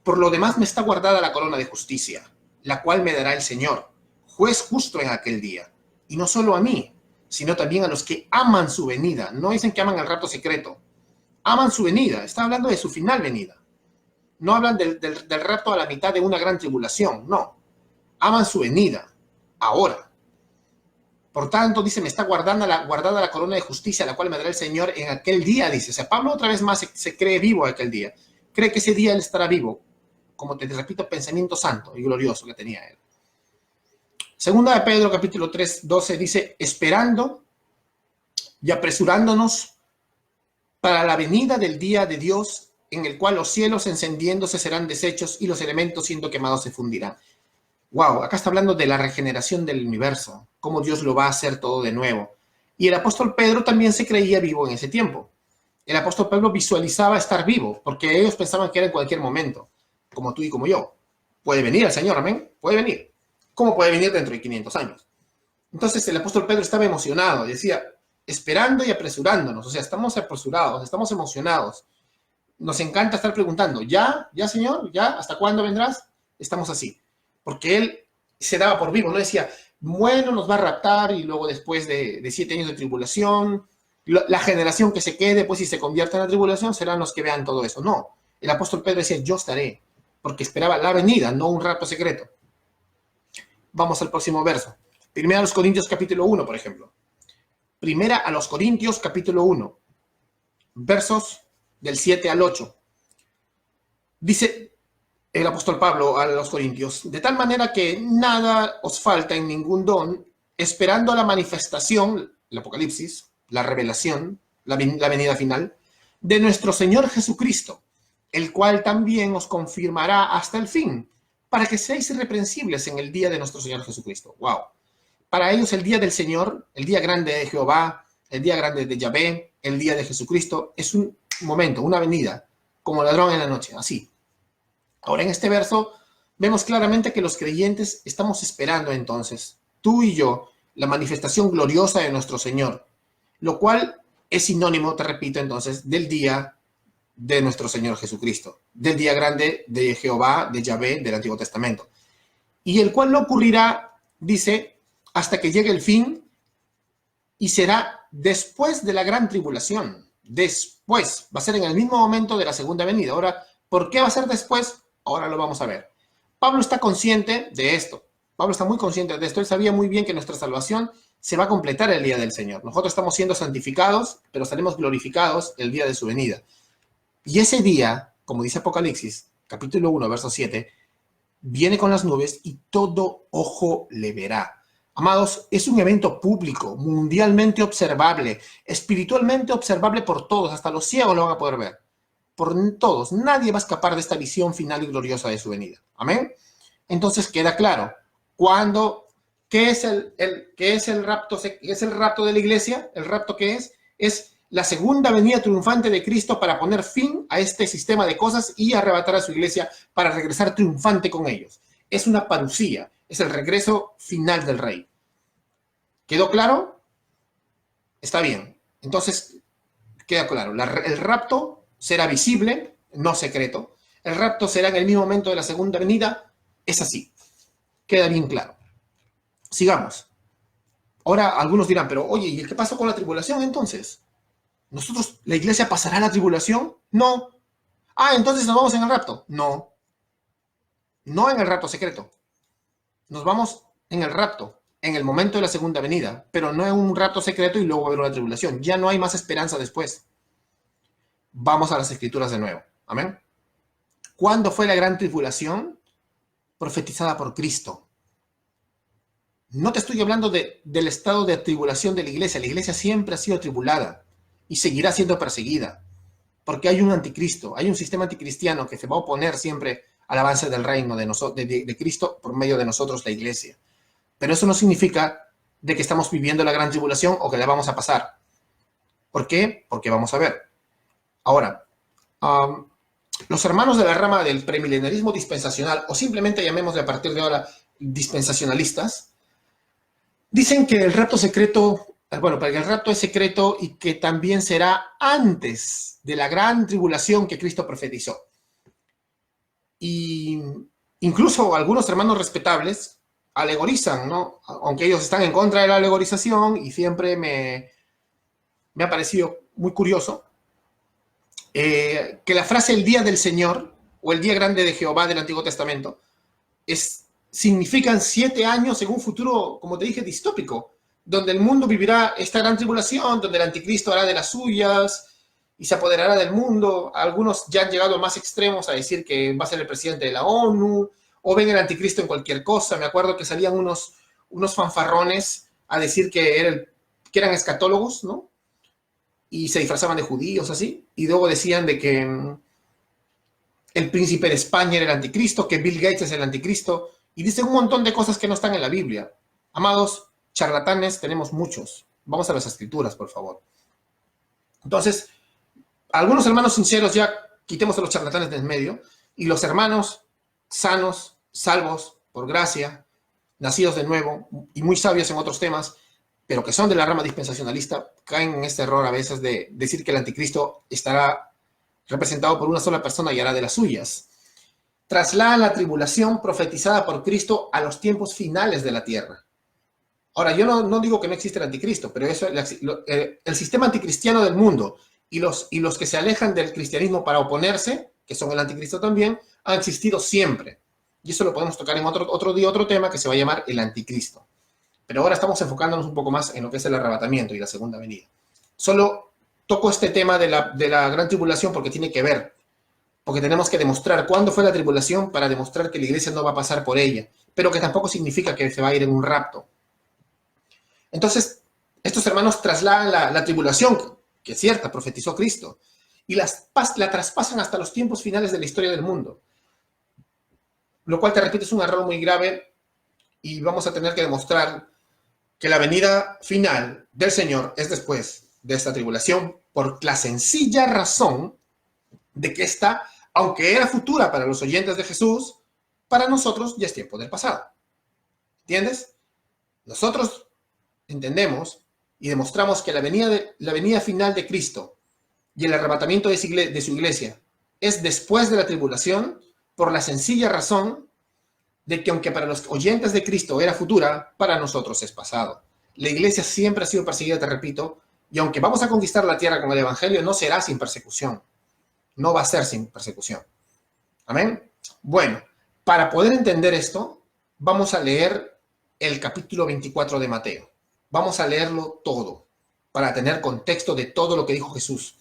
por lo demás me está guardada la corona de justicia, la cual me dará el Señor, juez justo en aquel día. Y no solo a mí, sino también a los que aman su venida. No dicen que aman el rapto secreto. Aman su venida. Está hablando de su final venida. No hablan del rapto a la mitad de una gran tribulación. No. Aman su venida. Ahora. Por tanto, dice, me está guardada la corona de justicia, la cual me dará el Señor en aquel día, dice. O sea, Pablo otra vez más se cree vivo aquel día. Cree que ese día él estará vivo. Como te repito, pensamiento santo y glorioso que tenía él. 2 de Pedro, capítulo 3, 12, dice, esperando y apresurándonos para la venida del día de Dios, en el cual los cielos encendiéndose serán deshechos y los elementos siendo quemados se fundirán. Wow, acá está hablando de la regeneración del universo, cómo Dios lo va a hacer todo de nuevo. Y el apóstol Pedro también se creía vivo en ese tiempo. El apóstol Pablo visualizaba estar vivo, porque ellos pensaban que era en cualquier momento, como tú y como yo. Puede venir el Señor, amén, puede venir. ¿Cómo puede venir dentro de 500 años? Entonces el apóstol Pedro estaba emocionado, decía, esperando y apresurándonos, o sea, estamos apresurados, estamos emocionados. Nos encanta estar preguntando, ¿ya? ¿Ya, Señor? ¿Ya? ¿Hasta cuándo vendrás? Estamos así, porque él se daba por vivo, no decía, bueno, nos va a raptar y luego después de 7 años de tribulación, la generación que se quede, pues si se convierte en la tribulación, serán los que vean todo eso. No, el apóstol Pedro decía, yo estaré, porque esperaba la venida, no un rapto secreto. Vamos al próximo verso. Primera a los Corintios capítulo 1, por ejemplo. Primera a los Corintios capítulo 1, versos del 7 al 8. Dice el apóstol Pablo a los Corintios, de tal manera que nada os falta en ningún don, esperando la manifestación, el Apocalipsis, la revelación, la venida final, de nuestro Señor Jesucristo, el cual también os confirmará hasta el fin, para que seáis irreprensibles en el día de nuestro Señor Jesucristo. ¡Wow! Para ellos el día del Señor, el día grande de Jehová, el día grande de Yahvé, el día de Jesucristo, es un momento, una venida, como ladrón en la noche, así. Ahora en este verso vemos claramente que los creyentes estamos esperando entonces, tú y yo, la manifestación gloriosa de nuestro Señor, lo cual es sinónimo, te repito entonces, del día de nuestro Señor Jesucristo, del día grande de Jehová, de Yahvé, del Antiguo Testamento, y el cual no ocurrirá, dice, hasta que llegue el fin, y será después de la gran tribulación, después, va a ser en el mismo momento de la segunda venida. Ahora, ¿por qué va a ser después? Ahora lo vamos a ver. Pablo está consciente de esto. Pablo está muy consciente de esto. Él sabía muy bien que nuestra salvación se va a completar el día del Señor. Nosotros estamos siendo santificados, pero seremos glorificados el día de su venida. Y ese día, como dice Apocalipsis, capítulo 1, verso 7, viene con las nubes y todo ojo le verá. Amados, es un evento público, mundialmente observable, espiritualmente observable por todos, hasta los ciegos lo van a poder ver. Por todos, nadie va a escapar de esta visión final y gloriosa de su venida. Amén. Entonces queda claro, ¿qué es el rapto? ¿Qué es el rapto de la iglesia? ¿El rapto qué es? Es la segunda venida triunfante de Cristo para poner fin a este sistema de cosas y arrebatar a su iglesia para regresar triunfante con ellos. Es una parusía, es el regreso final del rey. ¿Quedó claro? Está bien. Entonces, queda claro, el rapto será visible, no secreto. El rapto será en el mismo momento de la segunda venida. Es así. Queda bien claro. Sigamos. Ahora algunos dirán, pero oye, ¿y qué pasó con la tribulación entonces? ¿Nosotros, la iglesia pasará la tribulación? No. Ah, entonces nos vamos en el rapto. No. No en el rapto secreto. Nos vamos en el rapto, en el momento de la segunda venida, pero no en un rapto secreto y luego va a haber una tribulación. Ya no hay más esperanza después. Vamos a las escrituras de nuevo. Amén. ¿Cuándo fue la gran tribulación? Profetizada por Cristo. No te estoy hablando del estado de tribulación de la iglesia. La iglesia siempre ha sido tribulada y seguirá siendo perseguida. Porque hay un anticristo, hay un sistema anticristiano que se va a oponer siempre al avance del reino de Cristo por medio de nosotros, la iglesia. Pero eso no significa de que estamos viviendo la gran tribulación o que la vamos a pasar. ¿Por qué? Porque vamos a ver. Ahora, los hermanos de la rama del premilenarismo dispensacional, o simplemente llamémosle a partir de ahora dispensacionalistas, dicen que el rapto secreto, bueno, para que el rapto es secreto y que también será antes de la gran tribulación que Cristo profetizó. Y incluso algunos hermanos respetables alegorizan, ¿no? Aunque ellos están en contra de la alegorización y siempre me ha parecido muy curioso, que la frase el día del Señor o el día grande de Jehová del Antiguo Testamento significan 7 años en un futuro, como te dije, distópico, donde el mundo vivirá esta gran tribulación, donde el anticristo hará de las suyas y se apoderará del mundo. Algunos ya han llegado a más extremos a decir que va a ser el presidente de la ONU, o ven el anticristo en cualquier cosa. Me acuerdo que salían unos fanfarrones a decir que eran escatólogos, ¿no? Y se disfrazaban de judíos, así, y luego decían de que el príncipe de España era el anticristo, que Bill Gates es el anticristo, y dicen un montón de cosas que no están en la Biblia. Amados, charlatanes tenemos muchos. Vamos a las escrituras, por favor. Entonces, algunos hermanos sinceros ya quitemos a los charlatanes del medio, y los hermanos sanos, salvos, por gracia, nacidos de nuevo y muy sabios en otros temas, pero que son de la rama dispensacionalista, caen en este error a veces de decir que el anticristo estará representado por una sola persona y hará de las suyas. Trasladan la tribulación profetizada por Cristo a los tiempos finales de la tierra. Ahora, yo no digo que no existe el anticristo, pero eso, el sistema anticristiano del mundo y los que se alejan del cristianismo para oponerse, que son el anticristo también, han existido siempre. Y eso lo podemos tocar en otro día, otro tema que se va a llamar el anticristo. Pero ahora estamos enfocándonos un poco más en lo que es el arrebatamiento y la segunda venida. Solo toco este tema de la gran tribulación porque tiene que ver, porque tenemos que demostrar cuándo fue la tribulación para demostrar que la iglesia no va a pasar por ella, pero que tampoco significa que se va a ir en un rapto. Entonces, estos hermanos trasladan la tribulación, que es cierta, profetizó Cristo, y la traspasan hasta los tiempos finales de la historia del mundo. Lo cual, te repito, es un error muy grave y vamos a tener que demostrar que la venida final del Señor es después de esta tribulación por la sencilla razón de que esta, aunque era futura para los oyentes de Jesús, para nosotros ya es tiempo del pasado. ¿Entiendes? Nosotros entendemos y demostramos que la venida final de Cristo y el arrebatamiento de su iglesia es después de la tribulación por la sencilla razón de que aunque para los oyentes de Cristo era futura, para nosotros es pasado. La iglesia siempre ha sido perseguida, te repito, y aunque vamos a conquistar la tierra con el evangelio, no será sin persecución. No va a ser sin persecución. ¿Amén? Bueno, para poder entender esto, vamos a leer el capítulo 24 de Mateo. Vamos a leerlo todo, para tener contexto de todo lo que dijo Jesús.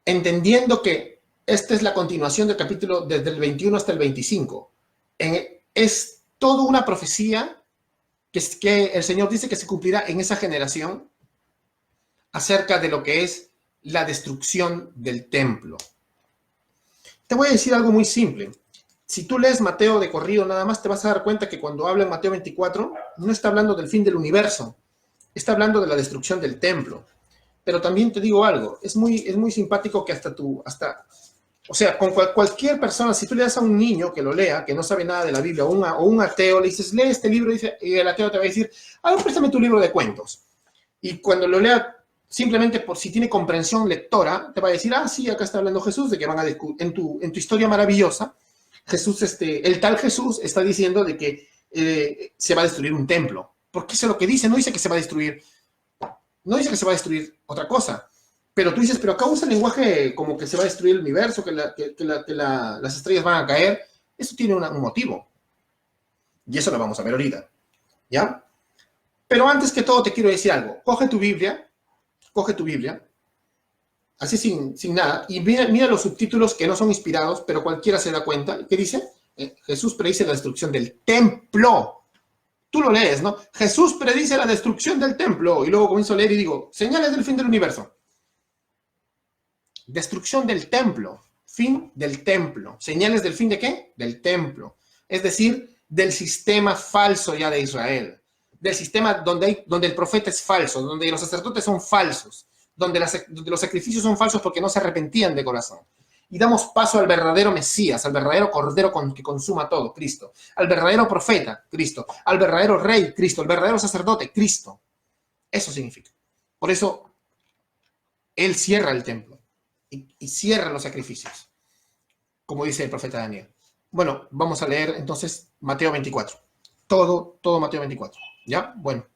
Entendiendo que esta es la continuación del capítulo desde el 21 hasta el 25. Es toda una profecía que el Señor dice que se cumplirá en esa generación acerca de lo que es la destrucción del templo. Te voy a decir algo muy simple. Si tú lees Mateo de corrido nada más, te vas a dar cuenta que cuando habla en Mateo 24, no está hablando del fin del universo, está hablando de la destrucción del templo. Pero también te digo algo, es muy simpático que o sea, con cualquier persona, si tú le das a un niño que lo lea, que no sabe nada de la Biblia, o un ateo, le dices, lee este libro, y el ateo te va a decir, préstame tu libro de cuentos. Y cuando lo lea, simplemente por si tiene comprensión lectora, te va a decir, sí, acá está hablando Jesús, de que van a en tu historia maravillosa, Jesús, el tal Jesús está diciendo de que se va a destruir un templo. Porque eso es lo que dice, no dice que se va a destruir, no dice que se va a destruir otra cosa. Pero tú dices, pero acá usa el lenguaje como que se va a destruir el universo, que las estrellas van a caer. Eso tiene un motivo. Y eso lo vamos a ver ahorita. ¿Ya? Pero antes que todo te quiero decir algo. Coge tu Biblia, así sin nada, y mira los subtítulos que no son inspirados, pero cualquiera se da cuenta. ¿Qué dice? Jesús predice la destrucción del templo. Tú lo lees, ¿no? Jesús predice la destrucción del templo. Y luego comienzo a leer y digo, señales del fin del universo. Destrucción del templo, fin del templo. ¿Señales del fin de qué? Del templo. Es decir, del sistema falso ya de Israel. Del sistema donde el profeta es falso, donde los sacerdotes son falsos, donde los sacrificios son falsos porque no se arrepentían de corazón. Y damos paso al verdadero Mesías, al verdadero Cordero que consuma todo, Cristo. Al verdadero profeta, Cristo. Al verdadero Rey, Cristo. Al verdadero sacerdote, Cristo. Eso significa. Por eso, Él cierra el templo. Y cierra los sacrificios, como dice el profeta Daniel. Bueno, vamos a leer entonces Mateo 24. Todo Mateo 24. ¿Ya? Bueno,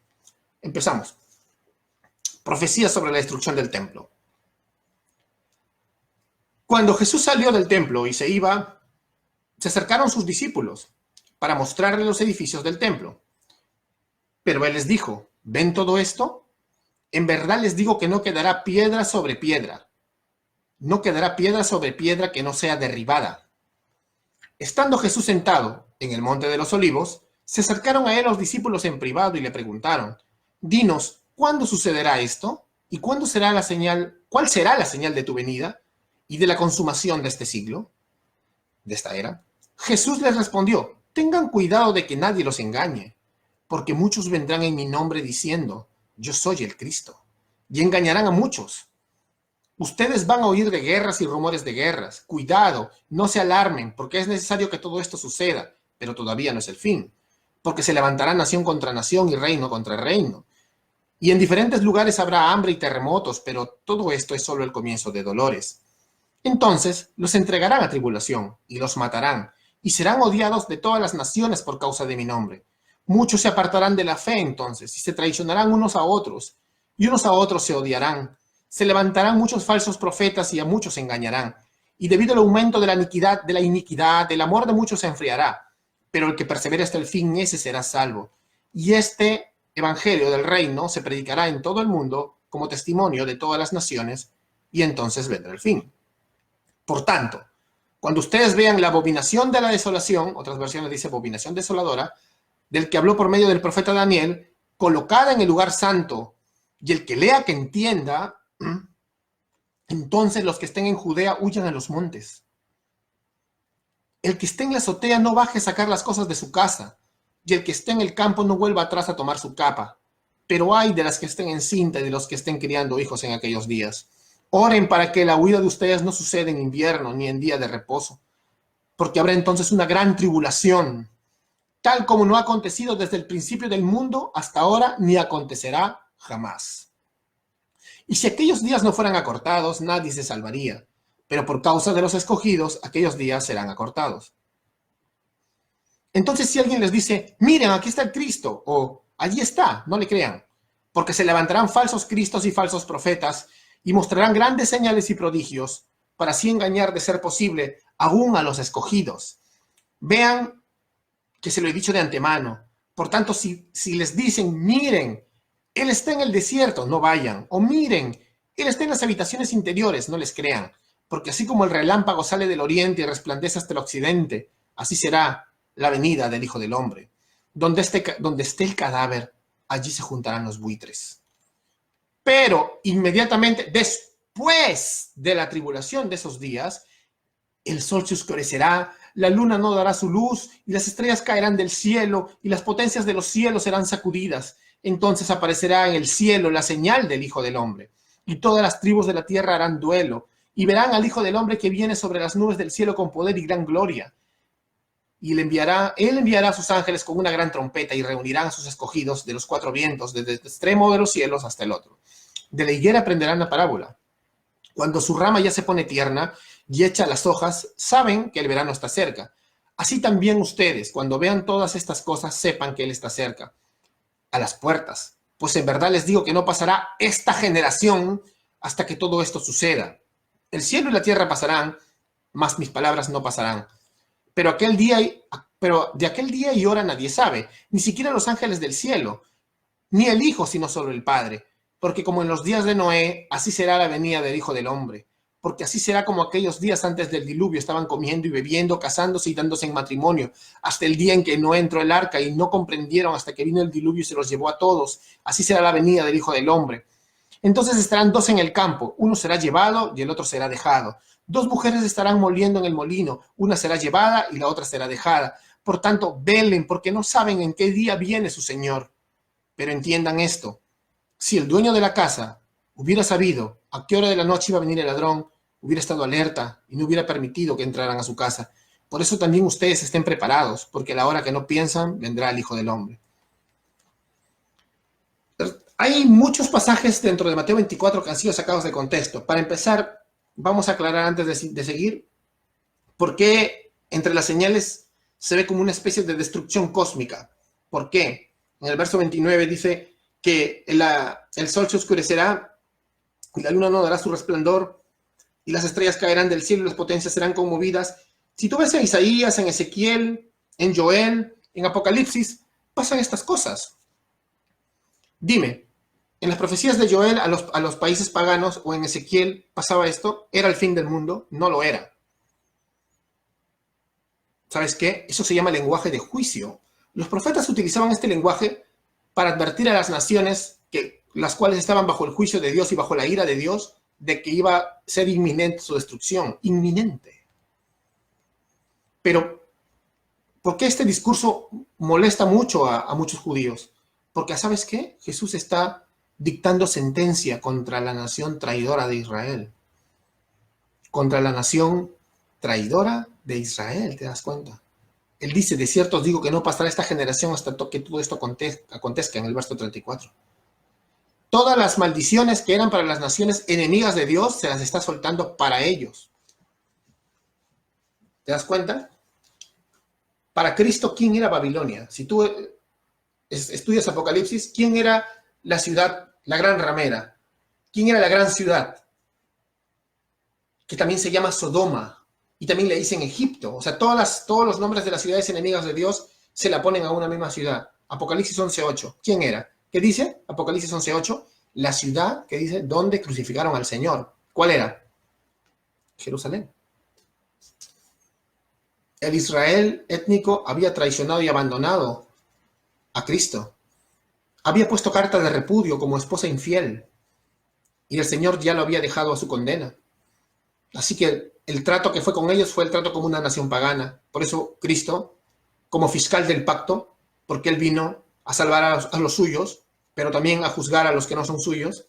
empezamos. Profecía sobre la destrucción del templo. Cuando Jesús salió del templo y se iba, se acercaron sus discípulos para mostrarle los edificios del templo. Pero Él les dijo, ¿ven todo esto? En verdad les digo que no quedará piedra sobre piedra. No quedará piedra sobre piedra que no sea derribada. Estando Jesús sentado en el monte de los olivos, se acercaron a él los discípulos en privado y le preguntaron, dinos, ¿cuándo sucederá esto? ¿Y cuál será la señal de tu venida y de la consumación de este siglo? De esta era. Jesús les respondió, tengan cuidado de que nadie los engañe, porque muchos vendrán en mi nombre diciendo, yo soy el Cristo, y engañarán a muchos. Ustedes van a oír de guerras y rumores de guerras. Cuidado, no se alarmen, porque es necesario que todo esto suceda, pero todavía no es el fin. Porque se levantará nación contra nación y reino contra reino. Y en diferentes lugares habrá hambre y terremotos, pero todo esto es solo el comienzo de dolores. Entonces los entregarán a tribulación y los matarán, y serán odiados de todas las naciones por causa de mi nombre. Muchos se apartarán de la fe entonces, y se traicionarán unos a otros, y unos a otros se odiarán. Se levantarán muchos falsos profetas y a muchos engañarán. Y debido al aumento de la iniquidad, el amor de muchos se enfriará. Pero el que persevere hasta el fin, ese será salvo. Y este evangelio del reino se predicará en todo el mundo como testimonio de todas las naciones, y entonces vendrá el fin. Por tanto, cuando ustedes vean la abominación de la desolación, otras versiones dice abominación desoladora, del que habló por medio del profeta Daniel, colocada en el lugar santo, y el que lea que entienda, entonces los que estén en Judea huyan a los montes. El que esté en la azotea no baje a sacar las cosas de su casa, y el que esté en el campo no vuelva atrás a tomar su capa. Pero ay de las que estén encinta y de los que estén criando hijos en aquellos días. Oren para que la huida de ustedes no suceda en invierno ni en día de reposo, porque habrá entonces una gran tribulación, tal como no ha acontecido desde el principio del mundo hasta ahora, ni acontecerá jamás. Y si aquellos días no fueran acortados, nadie se salvaría, pero por causa de los escogidos, aquellos días serán acortados. Entonces, si alguien les dice, miren, aquí está el Cristo, o allí está, no le crean, porque se levantarán falsos cristos y falsos profetas, y mostrarán grandes señales y prodigios, para así engañar, de ser posible, aún a los escogidos. Vean que se lo he dicho de antemano. Por tanto, si les dicen, miren, Él está en el desierto, no vayan. O miren, Él está en las habitaciones interiores, no les crean. Porque así como el relámpago sale del oriente y resplandece hasta el occidente, así será la venida del Hijo del Hombre. Donde esté el cadáver, allí se juntarán los buitres. Pero inmediatamente después de la tribulación de esos días, el sol se oscurecerá, la luna no dará su luz, y las estrellas caerán del cielo, y las potencias de los cielos serán sacudidas. Entonces aparecerá en el cielo la señal del Hijo del Hombre, y todas las tribus de la tierra harán duelo, y verán al Hijo del Hombre que viene sobre las nubes del cielo con poder y gran gloria. Y él enviará a sus ángeles con una gran trompeta, y reunirán a sus escogidos de los cuatro vientos, desde el extremo de los cielos hasta el otro. De la higuera aprenderán la parábola. Cuando su rama ya se pone tierna y echa las hojas, saben que el verano está cerca. Así también ustedes, cuando vean todas estas cosas, sepan que Él está cerca, a las puertas. Pues en verdad les digo que no pasará esta generación hasta que todo esto suceda. El cielo y la tierra pasarán, mas mis palabras no pasarán. Pero de aquel día y hora nadie sabe, ni siquiera los ángeles del cielo, ni el Hijo, sino solo el Padre. Porque como en los días de Noé, así será la venida del Hijo del Hombre. Porque así será como aquellos días antes del diluvio, estaban comiendo y bebiendo, casándose y dándose en matrimonio, hasta el día en que Noé entró el arca, y no comprendieron hasta que vino el diluvio y se los llevó a todos. Así será la venida del Hijo del Hombre. Entonces estarán dos en el campo, uno será llevado y el otro será dejado. Dos mujeres estarán moliendo en el molino, una será llevada y la otra será dejada. Por tanto, velen, porque no saben en qué día viene su Señor. Pero entiendan esto. Si el dueño de la casa hubiera sabido a qué hora de la noche iba a venir el ladrón, hubiera estado alerta y no hubiera permitido que entraran a su casa. Por eso también ustedes estén preparados, porque a la hora que no piensan, vendrá el Hijo del Hombre. Hay muchos pasajes dentro de Mateo 24 que han sido sacados de contexto. Para empezar, vamos a aclarar antes de seguir por qué entre las señales se ve como una especie de destrucción cósmica. ¿Por qué? En el verso 29 dice que el sol se oscurecerá y la luna no dará su resplandor y las estrellas caerán del cielo y las potencias serán conmovidas. Si tú ves en Isaías, en Ezequiel, en Joel, en Apocalipsis, pasan estas cosas. Dime, en las profecías de Joel a los países paganos o en Ezequiel pasaba esto, ¿era el fin del mundo? No lo era. ¿Sabes qué? Eso se llama lenguaje de juicio. Los profetas utilizaban este lenguaje para advertir a las naciones, las cuales estaban bajo el juicio de Dios y bajo la ira de Dios, de que iba a ser inminente su destrucción. Inminente. Pero, ¿por qué este discurso molesta mucho a muchos judíos? Porque, ¿sabes qué? Jesús está dictando sentencia contra la nación traidora de Israel. contra la nación traidora de Israel, ¿te das cuenta? Él dice, de cierto os digo que no pasará esta generación hasta que todo esto acontezca, en el verso 34. Todas las maldiciones que eran para las naciones enemigas de Dios se las está soltando para ellos. ¿Te das cuenta? Para Cristo, ¿quién era Babilonia? Si tú estudias Apocalipsis, ¿quién era la ciudad, la gran ramera? ¿Quién era la gran ciudad? Que también se llama Sodoma. Y también le dicen Egipto. O sea, todos los nombres de las ciudades enemigas de Dios se la ponen a una misma ciudad. Apocalipsis 11:8. ¿Quién era? ¿Qué dice? Apocalipsis 11:8. La ciudad que dice donde crucificaron al Señor. ¿Cuál era? Jerusalén. El Israel étnico había traicionado y abandonado a Cristo. Había puesto carta de repudio como esposa infiel. Y el Señor ya lo había dejado a su condena. Así que el trato que fue con ellos fue el trato como una nación pagana. Por eso Cristo, como fiscal del pacto, porque Él vino a salvar a los suyos, pero también a juzgar a los que no son suyos,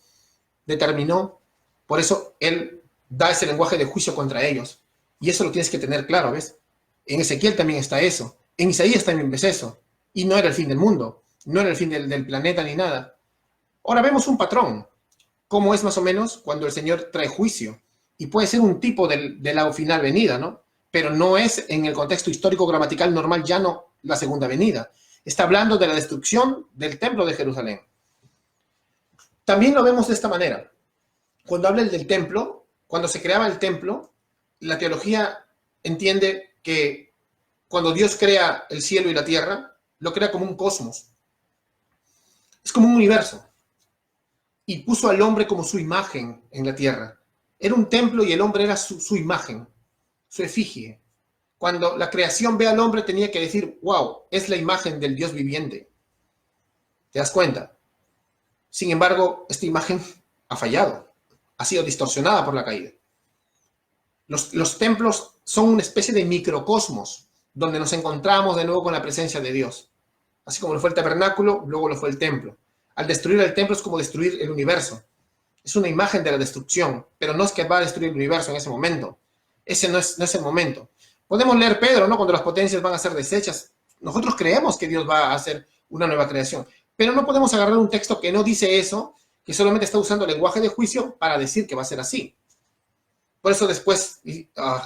determinó, por eso Él da ese lenguaje de juicio contra ellos. Y eso lo tienes que tener claro, ¿ves? En Ezequiel también está eso. En Isaías también ves eso. Y no era el fin del mundo. No era el fin del planeta ni nada. Ahora vemos un patrón. ¿Cómo es más o menos cuando el Señor trae juicio? Y puede ser un tipo de la final venida, ¿no? Pero no es en el contexto histórico gramatical normal, ya no la segunda venida. Está hablando de la destrucción del templo de Jerusalén. También lo vemos de esta manera. Cuando habla del templo, cuando se creaba el templo, la teología entiende que cuando Dios crea el cielo y la tierra, lo crea como un cosmos. Es como un universo. Y puso al hombre como su imagen en la tierra. Era un templo y el hombre era su imagen, su efigie. Cuando la creación ve al hombre tenía que decir, wow, es la imagen del Dios viviente. ¿Te das cuenta? Sin embargo, esta imagen ha fallado, ha sido distorsionada por la caída. Los templos son una especie de microcosmos, donde nos encontramos de nuevo con la presencia de Dios. Así como lo fue el tabernáculo, luego lo fue el templo. Al destruir el templo es como destruir el universo. Es una imagen de la destrucción, pero no es que va a destruir el universo en ese momento. Ese no es el momento. Podemos leer Pedro, ¿no? Cuando las potencias van a ser deshechas. Nosotros creemos que Dios va a hacer una nueva creación, pero no podemos agarrar un texto que no dice eso, que solamente está usando lenguaje de juicio para decir que va a ser así. Por eso después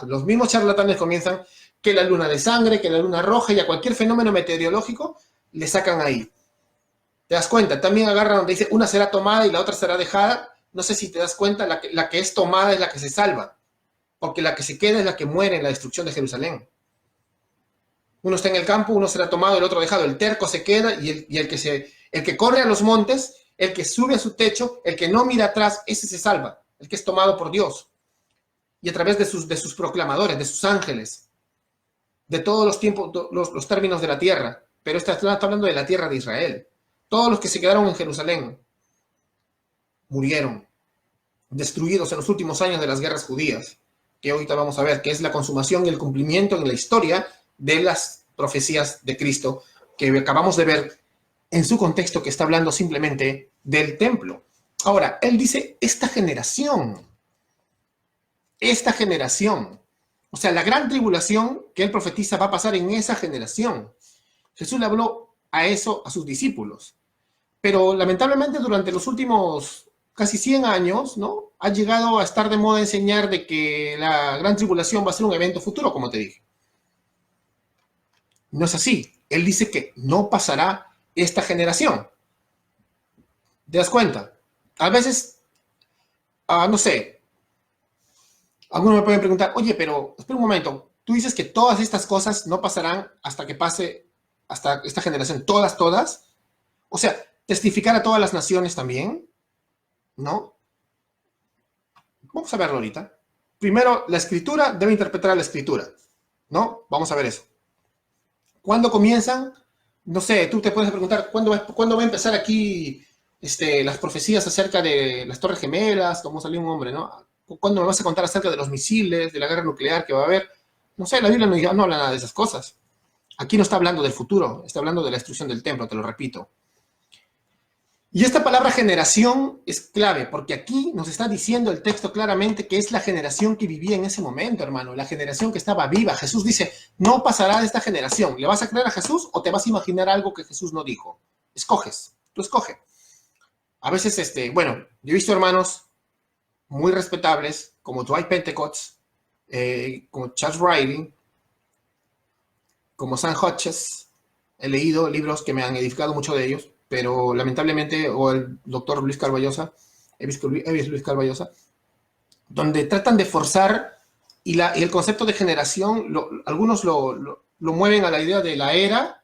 los mismos charlatanes comienzan que la luna de sangre, que la luna roja y a cualquier fenómeno meteorológico le sacan ahí. ¿Te das cuenta? También agarran donde dice una será tomada y la otra será dejada. No sé si te das cuenta, la que es tomada es la que se salva, porque la que se queda es la que muere en la destrucción de Jerusalén. Uno está en el campo, uno será tomado, el otro dejado. El terco se queda y el que corre a los montes, el que sube a su techo, el que no mira atrás, ese se salva, el que es tomado por Dios. Y a través de sus proclamadores, de sus ángeles, de todos los tiempos, los términos de la tierra. Pero está hablando de la tierra de Israel. Todos los que se quedaron en Jerusalén murieron, destruidos en los últimos años de las guerras judías, que ahorita vamos a ver, que es la consumación y el cumplimiento en la historia de las profecías de Cristo, que acabamos de ver en su contexto, que está hablando simplemente del templo. Ahora, él dice, esta generación, o sea, la gran tribulación que él profetiza va a pasar en esa generación. Jesús le habló a eso a sus discípulos, pero lamentablemente durante los últimos casi 100 años, ¿no? Ha llegado a estar de moda enseñar de que la gran tribulación va a ser un evento futuro, como te dije. No es así. Él dice que no pasará esta generación. ¿Te das cuenta? A veces, no sé, algunos me pueden preguntar, oye, pero espera un momento, tú dices que todas estas cosas no pasarán hasta que pase, hasta esta generación, todas. O sea, testificar a todas las naciones también, ¿no? Vamos a verlo ahorita. Primero, la escritura debe interpretar a la escritura, ¿no? Vamos a ver eso. ¿Cuándo comienzan? No sé, tú te puedes preguntar, ¿cuándo va a empezar aquí las profecías acerca de las Torres Gemelas? Como salió un hombre, ¿no? ¿Cuándo me vas a contar acerca de los misiles, de la guerra nuclear que va a haber? No sé, la Biblia no habla nada de esas cosas. Aquí no está hablando del futuro, está hablando de la destrucción del templo, te lo repito. Y esta palabra generación es clave, porque aquí nos está diciendo el texto claramente que es la generación que vivía en ese momento, hermano, la generación que estaba viva. Jesús dice, no pasará de esta generación. ¿Le vas a creer a Jesús o te vas a imaginar algo que Jesús no dijo? Escoges, tú escoge. A veces, bueno, yo he visto hermanos muy respetables, como Dwight Pentecost, como Charles Riley, como Sam Hodges. He leído libros que me han edificado mucho de ellos, pero lamentablemente, o el doctor Luis Carballosa, Luis Carballosa, donde tratan de forzar, y el concepto de generación, algunos lo mueven a la idea de la era,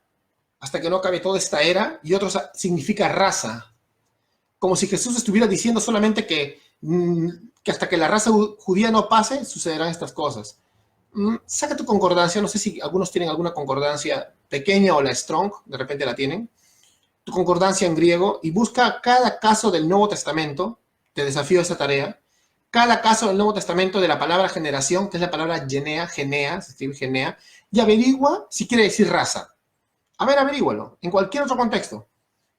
hasta que no acabe toda esta era, y otros significa raza. Como si Jesús estuviera diciendo solamente que hasta que la raza judía no pase, sucederán estas cosas. Saca tu concordancia, no sé si algunos tienen alguna concordancia pequeña o la Strong, de repente la tienen, tu concordancia en griego, y busca cada caso del Nuevo Testamento, te desafío a esa tarea, cada caso del Nuevo Testamento de la palabra generación, que es la palabra genea, se escribe genea, y averigua si quiere decir raza. A ver, averígualo, en cualquier otro contexto.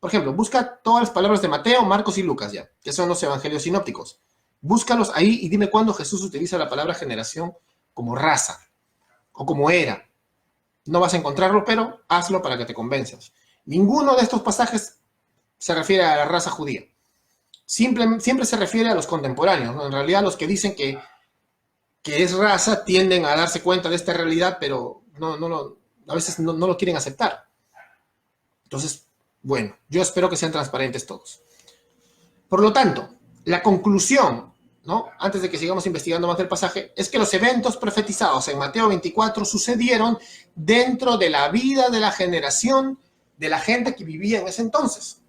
Por ejemplo, busca todas las palabras de Mateo, Marcos y Lucas ya, que son los evangelios sinópticos. Búscalos ahí y dime cuándo Jesús utiliza la palabra generación como raza o como era. No vas a encontrarlo, pero hazlo para que te convenzas. Ninguno de estos pasajes se refiere a la raza judía. Siempre se refiere a los contemporáneos, ¿no? En realidad los que dicen que es raza tienden a darse cuenta de esta realidad, pero a veces no lo quieren aceptar. Entonces, bueno, yo espero que sean transparentes todos. Por lo tanto, la conclusión, ¿no? Antes de que sigamos investigando más del pasaje, es que los eventos profetizados en Mateo 24 sucedieron dentro de la vida de la generación de la gente que vivía en ese entonces.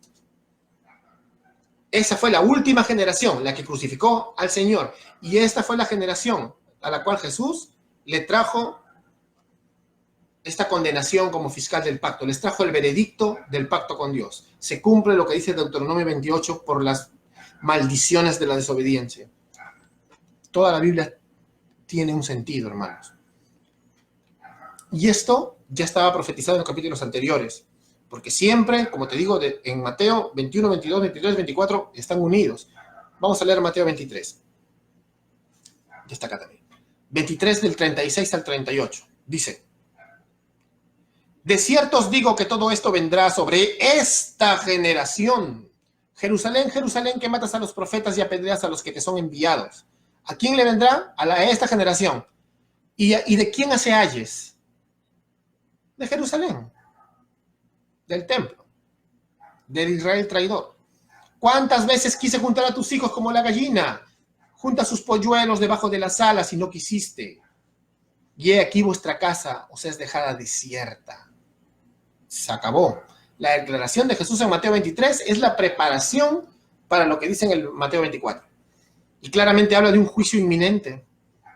Esa fue la última generación, la que crucificó al Señor. Y esta fue la generación a la cual Jesús le trajo esta condenación como fiscal del pacto. Les trajo el veredicto del pacto con Dios. Se cumple lo que dice Deuteronomio 28 por las maldiciones de la desobediencia. Toda la Biblia tiene un sentido, hermanos. Y esto ya estaba profetizado en los capítulos anteriores. Porque siempre, como te digo, en Mateo 21, 22, 23, 24 están unidos. Vamos a leer Mateo 23. Ya está acá también. 23 del 36 al 38. Dice: de cierto os digo que todo esto vendrá sobre esta generación. Jerusalén, Jerusalén, que matas a los profetas y apedreas a los que te son enviados. ¿A quién le vendrá? A esta generación. ¿Y de quién hace ayes? De Jerusalén. Del templo. Del Israel traidor. ¿Cuántas veces quise juntar a tus hijos como la gallina junta sus polluelos debajo de las alas y no quisiste? Y he aquí vuestra casa os es dejada desierta. Se acabó. La declaración de Jesús en Mateo 23 es la preparación para lo que dice en el Mateo 24. Y claramente habla de un juicio inminente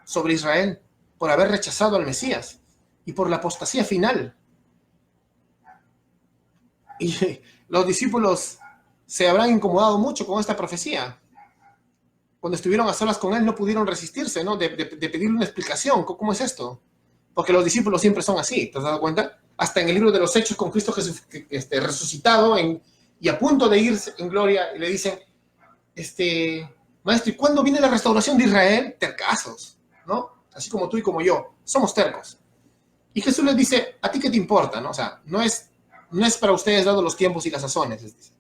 sobre Israel por haber rechazado al Mesías y por la apostasía final. Y los discípulos se habrán incomodado mucho con esta profecía. Cuando estuvieron a solas con él no pudieron resistirse, ¿no? De pedirle una explicación. ¿Cómo es esto? Porque los discípulos siempre son así, ¿te has dado cuenta? Hasta en el libro de los Hechos con Cristo Jesús, resucitado y a punto de irse en gloria, y le dicen, maestro, ¿y cuándo viene la restauración de Israel? Tercazos, ¿no? Así como tú y como yo, somos tercos. Y Jesús les dice, ¿a ti qué te importa? ¿No? O sea, no es para ustedes dados los tiempos y las sazones, les dice.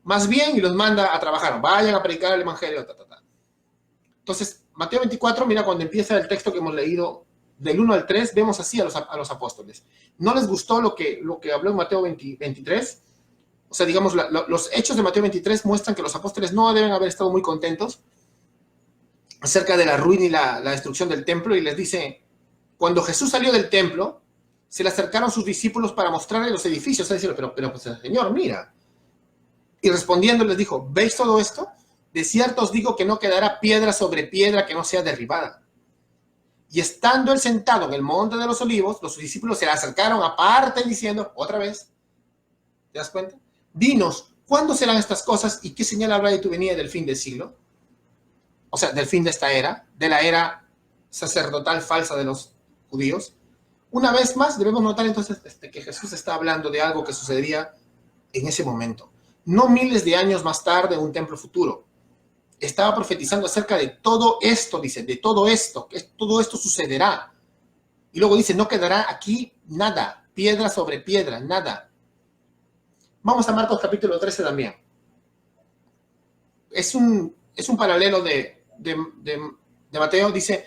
Más bien, y los manda a trabajar, vayan a predicar el evangelio, Entonces, Mateo 24, mira, cuando empieza el texto que hemos leído, del 1 al 3, vemos así a los apóstoles. ¿No les gustó lo que habló en Mateo 23? O sea, digamos, los hechos de Mateo 23 muestran que los apóstoles no deben haber estado muy contentos acerca de la ruina y la destrucción del templo, y les dice, cuando Jesús salió del templo, se le acercaron sus discípulos para mostrarle los edificios. O sea, pero pues, Señor, mira. Y respondiendo les dijo, ¿veis todo esto? De cierto os digo que no quedará piedra sobre piedra que no sea derribada. Y estando él sentado en el monte de los olivos, los discípulos se le acercaron aparte diciendo, otra vez, ¿te das cuenta? Dinos, ¿cuándo serán estas cosas y qué señal habrá de tu venida del fin del siglo? O sea, del fin de esta era, de la era sacerdotal falsa de los judíos. Una vez más, debemos notar entonces que Jesús está hablando de algo que sucedería en ese momento. no miles de años más tarde un templo futuro. Estaba profetizando acerca de todo esto, dice, de todo esto, que todo esto sucederá. Y luego dice, no quedará aquí nada, piedra sobre piedra, nada. Vamos a Marcos capítulo 13 también. Es un paralelo de Mateo, dice,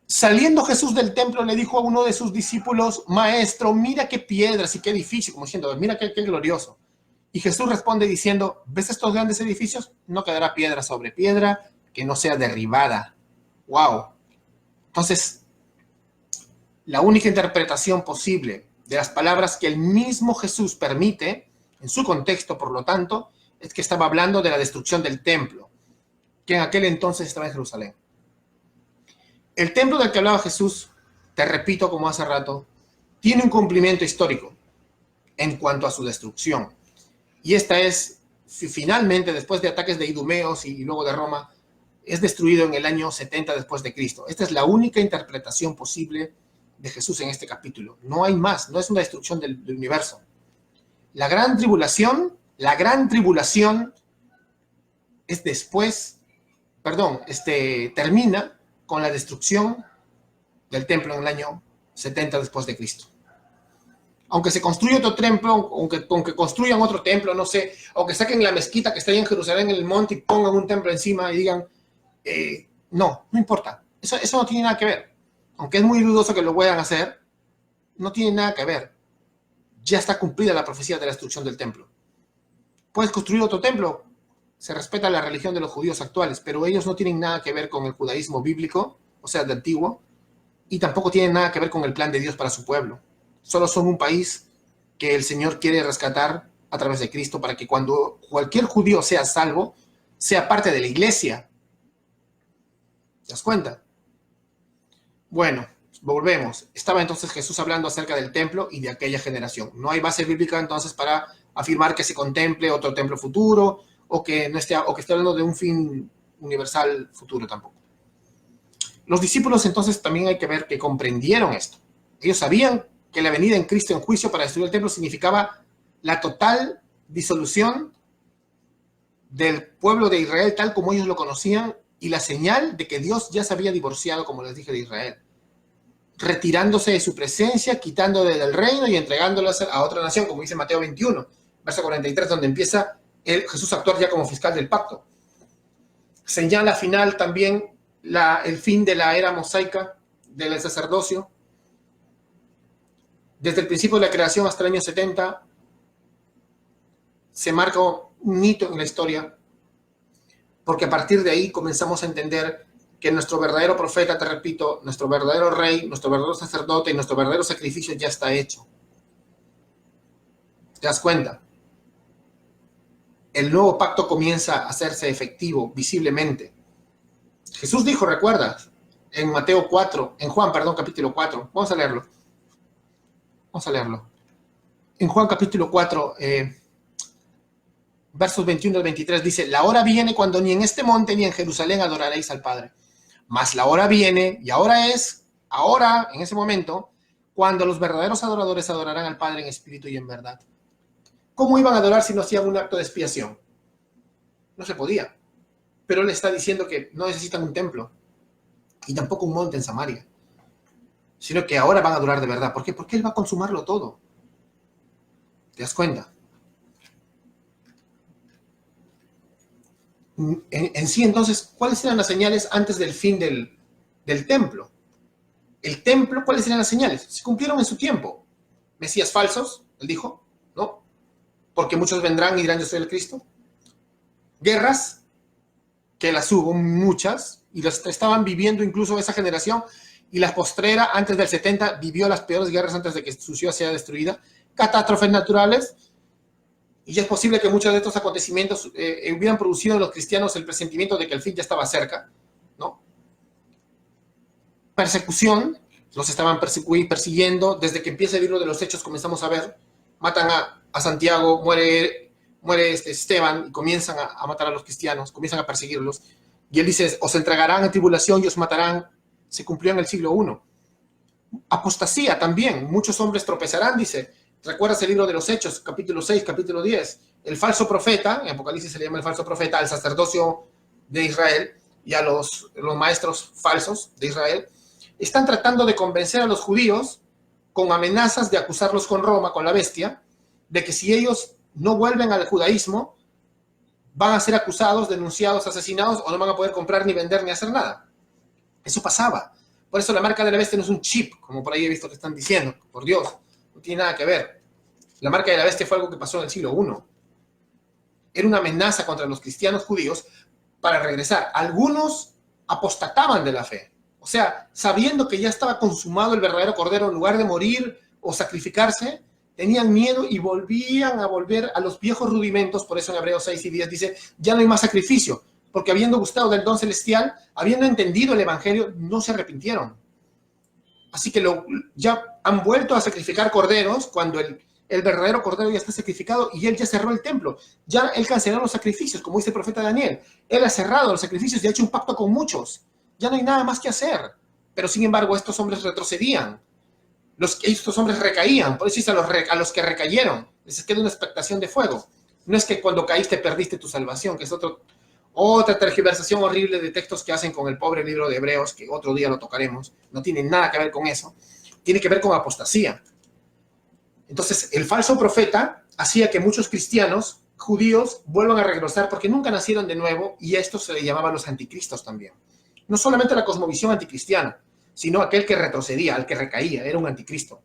saliendo Jesús del templo le dijo a uno de sus discípulos, maestro, mira qué piedras y qué edificio, como diciendo, mira qué glorioso. Y Jesús responde diciendo, ¿ves estos grandes edificios? No quedará piedra sobre piedra que no sea derribada. ¡Wow! Entonces, la única interpretación posible de las palabras que el mismo Jesús permite, en su contexto, por lo tanto, es que estaba hablando de la destrucción del templo, que en aquel entonces estaba en Jerusalén. El templo del que hablaba Jesús, te repito como hace rato, tiene un cumplimiento histórico en cuanto a su destrucción. Y esta es, finalmente, después de ataques de idumeos y luego de Roma, es destruido en el año 70 después de Cristo. Esta es la única interpretación posible de Jesús en este capítulo. No hay más, no es una destrucción del universo. La gran tribulación es después, termina con la destrucción del templo en el año 70 después de Cristo. Aunque se construya otro templo, aunque construyan otro templo, no sé, aunque saquen la mezquita que está ahí en Jerusalén en el monte y pongan un templo encima y digan, no importa, eso no tiene nada que ver. Aunque es muy dudoso que lo puedan hacer, no tiene nada que ver. Ya está cumplida la profecía de la destrucción del templo. Puedes construir otro templo, se respeta la religión de los judíos actuales, pero ellos no tienen nada que ver con el judaísmo bíblico, o sea, del antiguo, y tampoco tienen nada que ver con el plan de Dios para su pueblo. Solo son un país que el Señor quiere rescatar a través de Cristo para que cuando cualquier judío sea salvo, sea parte de la iglesia. ¿Te das cuenta? Bueno, volvemos. Estaba entonces Jesús hablando acerca del templo y de aquella generación. No hay base bíblica entonces para afirmar que se contemple otro templo futuro o que esté hablando de un fin universal futuro tampoco. Los discípulos entonces también hay que ver que comprendieron esto. Ellos sabían que la venida en Cristo en juicio para destruir el templo significaba la total disolución del pueblo de Israel tal como ellos lo conocían y la señal de que Dios ya se había divorciado, como les dije, de Israel, retirándose de su presencia, quitándole del reino y entregándolas a otra nación, como dice Mateo 21, verso 43, donde empieza Jesús a actuar ya como fiscal del pacto. Señala final también el fin de la era mosaica del sacerdocio. Desde el principio de la creación hasta el año 70 se marca un hito en la historia, porque a partir de ahí comenzamos a entender que nuestro verdadero profeta, te repito, nuestro verdadero rey, nuestro verdadero sacerdote y nuestro verdadero sacrificio ya está hecho. ¿Te das cuenta? El nuevo pacto comienza a hacerse efectivo visiblemente. Jesús dijo, ¿recuerdas? En Mateo 4, en Juan, capítulo 4. Vamos a leerlo. En Juan capítulo 4, versos 21 al 23, dice, la hora viene cuando ni en este monte ni en Jerusalén adoraréis al Padre. Mas la hora viene, y ahora es, en ese momento, cuando los verdaderos adoradores adorarán al Padre en espíritu y en verdad. ¿Cómo iban a adorar si no hacían un acto de expiación? No se podía. Pero él está diciendo que no necesitan un templo y tampoco un monte en Samaria, sino que ahora van a adorar de verdad. ¿Por qué? Porque él va a consumarlo todo. ¿Te das cuenta? En sí, entonces, ¿cuáles eran las señales antes del fin del templo? El templo, ¿cuáles eran las señales? Se cumplieron en su tiempo. Mesías falsos, él dijo, ¿no? Porque muchos vendrán y dirán, yo soy el Cristo. Guerras, que las hubo muchas, y las estaban viviendo incluso esa generación, y la postrera, antes del 70, vivió las peores guerras antes de que su ciudad sea destruida. Catástrofes naturales, y es posible que muchos de estos acontecimientos hubieran producido en los cristianos el presentimiento de que el fin ya estaba cerca, ¿no? Persecución, los estaban persiguiendo, desde que empieza el libro de los Hechos comenzamos a ver, matan a Santiago, muere Esteban, y comienzan a matar a los cristianos, comienzan a perseguirlos, y él dice, os entregarán en tribulación y os matarán. Se cumplió en el siglo I. Apostasía también, muchos hombres tropezarán, dice. ¿Recuerdas el libro de los Hechos, capítulo 6, capítulo 10? el falso profeta, en Apocalipsis se le llama el falso profeta, al sacerdocio de Israel y a los maestros falsos de Israel, están tratando de convencer a los judíos con amenazas de acusarlos con Roma, con la bestia, de que si ellos no vuelven al judaísmo, van a ser acusados, denunciados, asesinados, o no van a poder comprar, ni vender, ni hacer nada. Eso pasaba. Por eso la marca de la bestia no es un chip, como por ahí he visto que están diciendo. Por Dios, no tiene nada que ver. La marca de la bestia fue algo que pasó en el siglo I. Era una amenaza contra los cristianos judíos para regresar. Algunos apostataban de la fe. O sea, sabiendo que ya estaba consumado el verdadero cordero, en lugar de morir o sacrificarse, tenían miedo y volvían a volver a los viejos rudimentos. Por eso en Hebreos 6 y 10 dice, ya no hay más sacrificio, porque habiendo gustado del don celestial, habiendo entendido el evangelio, no se arrepintieron. Así que ya han vuelto a sacrificar corderos cuando el verdadero cordero ya está sacrificado y él ya cerró el templo. Ya él canceló los sacrificios, como dice el profeta Daniel. Él ha cerrado los sacrificios y ha hecho un pacto con muchos. Ya no hay nada más que hacer. Pero sin embargo, estos hombres retrocedían. Estos hombres recaían. Por eso dice a los que recayeron, les queda una expectación de fuego. No es que cuando caíste perdiste tu salvación, que es otra tergiversación horrible de textos que hacen con el pobre libro de Hebreos, que otro día lo tocaremos. No tiene nada que ver con eso. Tiene que ver con apostasía. Entonces, el falso profeta hacía que muchos cristianos, judíos, vuelvan a regresar porque nunca nacieron de nuevo, y a esto se le llamaban los anticristos también. No solamente la cosmovisión anticristiana, sino aquel que retrocedía, al que recaía, era un anticristo.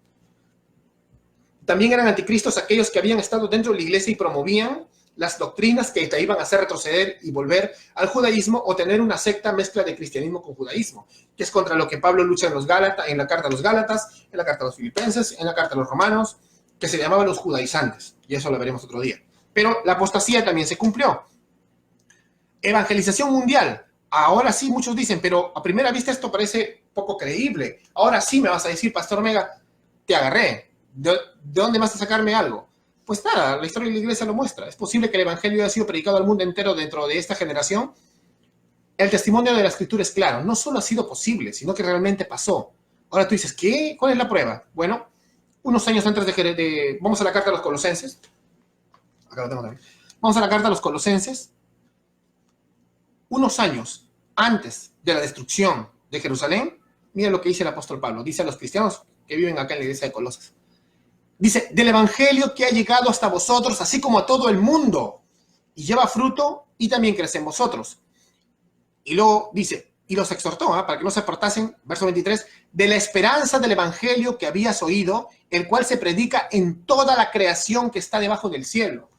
También eran anticristos aquellos que habían estado dentro de la iglesia y promovían las doctrinas que te iban a hacer retroceder y volver al judaísmo, o tener una secta mezcla de cristianismo con judaísmo, que es contra lo que Pablo lucha en la carta a los Gálatas, en la carta a los Filipenses, en la carta a los Romanos, que se llamaban los judaizantes, y eso lo veremos otro día. Pero la apostasía también se cumplió. Evangelización mundial. Ahora sí, muchos dicen, pero a primera vista esto parece poco creíble. Ahora sí me vas a decir, Pastor Omega, te agarré. ¿De dónde vas a sacarme algo? Pues nada, la historia de la iglesia lo muestra. Es posible que el evangelio haya sido predicado al mundo entero dentro de esta generación. El testimonio de la escritura es claro. No solo ha sido posible, sino que realmente pasó. Ahora tú dices, ¿qué? ¿Cuál es la prueba? Bueno, unos años antes vamos a la carta a los Colosenses. Acá lo tengo también. Vamos a la carta a los Colosenses. Unos años antes de la destrucción de Jerusalén, mira lo que dice el apóstol Pablo. Dice a los cristianos que viven acá en la iglesia de Colosas. Dice, del evangelio que ha llegado hasta vosotros, así como a todo el mundo, y lleva fruto y también crece en vosotros. Y luego dice, y los exhortó, para que no se apartasen, verso 23, de la esperanza del evangelio que habías oído, el cual se predica en toda la creación que está debajo del cielo.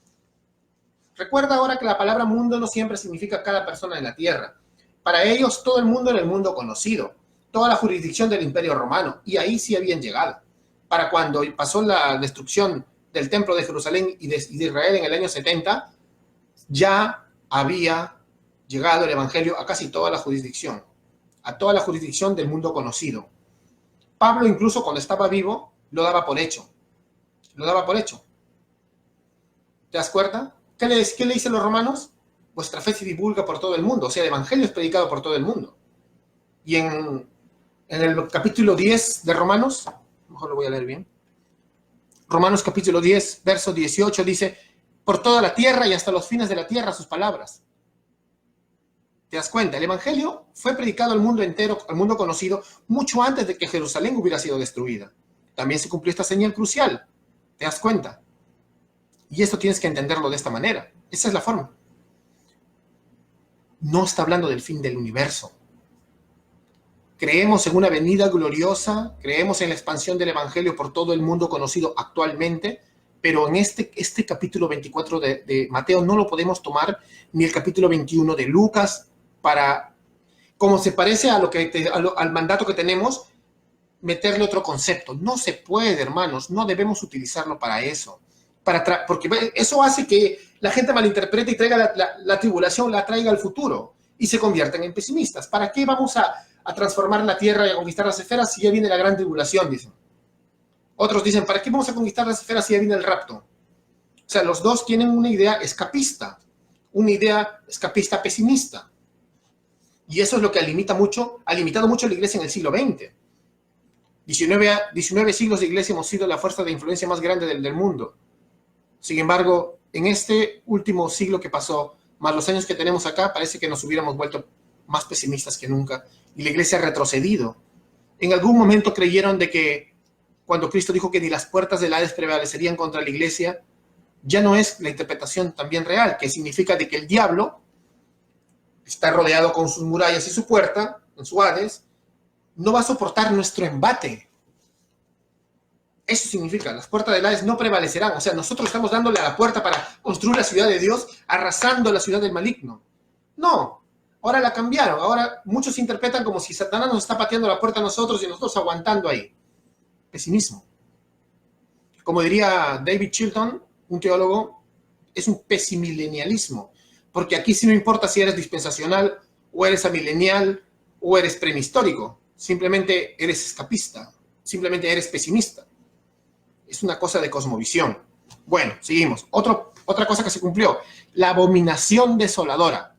Recuerda ahora que la palabra mundo no siempre significa cada persona en la tierra. Para ellos, todo el mundo era el mundo conocido, toda la jurisdicción del Imperio Romano, y ahí sí habían llegado. Para cuando pasó la destrucción del templo de Jerusalén y de Israel en el año 70, ya había llegado el evangelio a casi toda la jurisdicción, a toda la jurisdicción del mundo conocido. Pablo, incluso cuando estaba vivo, lo daba por hecho. Lo daba por hecho. ¿Te das cuenta? ¿Qué le dicen los romanos? Vuestra fe se divulga por todo el mundo. O sea, el evangelio es predicado por todo el mundo. Y en el capítulo 10 de Romanos, mejor lo voy a leer bien. Romanos capítulo 10, verso 18 dice, por toda la tierra y hasta los fines de la tierra sus palabras. ¿Te das cuenta? El evangelio fue predicado al mundo entero, al mundo conocido, mucho antes de que Jerusalén hubiera sido destruida. También se cumplió esta señal crucial. ¿Te das cuenta? Y esto tienes que entenderlo de esta manera. Esa es la forma. No está hablando del fin del universo. Creemos en una venida gloriosa, creemos en la expansión del evangelio por todo el mundo conocido actualmente, pero en este capítulo 24 de Mateo no lo podemos tomar, ni el capítulo 21 de Lucas, como se parece a al mandato que tenemos, meterle otro concepto. No se puede, hermanos, no debemos utilizarlo para eso. Porque eso hace que la gente malinterprete y traiga la tribulación, la traiga al futuro y se conviertan en pesimistas. ¿Para qué vamos a transformar la tierra y a conquistar las esferas si ya viene la gran tribulación? Dicen. Otros dicen, ¿para qué vamos a conquistar las esferas si ya viene el rapto? O sea, los dos tienen una idea escapista pesimista. Y eso es lo que ha limitado mucho a la iglesia en el siglo XX. 19 siglos de iglesia hemos sido la fuerza de influencia más grande del mundo. Sin embargo, en este último siglo que pasó, más los años que tenemos acá, parece que nos hubiéramos vuelto más pesimistas que nunca y la iglesia ha retrocedido. En algún momento creyeron de que cuando Cristo dijo que ni las puertas del Hades prevalecerían contra la iglesia, ya no es la interpretación también real, que significa de que el diablo está rodeado con sus murallas y su puerta, en su Hades, no va a soportar nuestro embate. Eso significa, las puertas del Hades no prevalecerán. O sea, nosotros estamos dándole a la puerta para construir la ciudad de Dios, arrasando la ciudad del maligno. No, ahora la cambiaron. Ahora muchos interpretan como si Satanás nos está pateando la puerta a nosotros y nosotros aguantando ahí. Pesimismo. Como diría David Chilton, un teólogo, es un pesimilenialismo. Porque aquí sí no importa si eres dispensacional, o eres amilenial, o eres prehistórico. Simplemente eres escapista. Simplemente eres pesimista. Es una cosa de cosmovisión. Bueno, seguimos. Otra cosa que se cumplió. La abominación desoladora.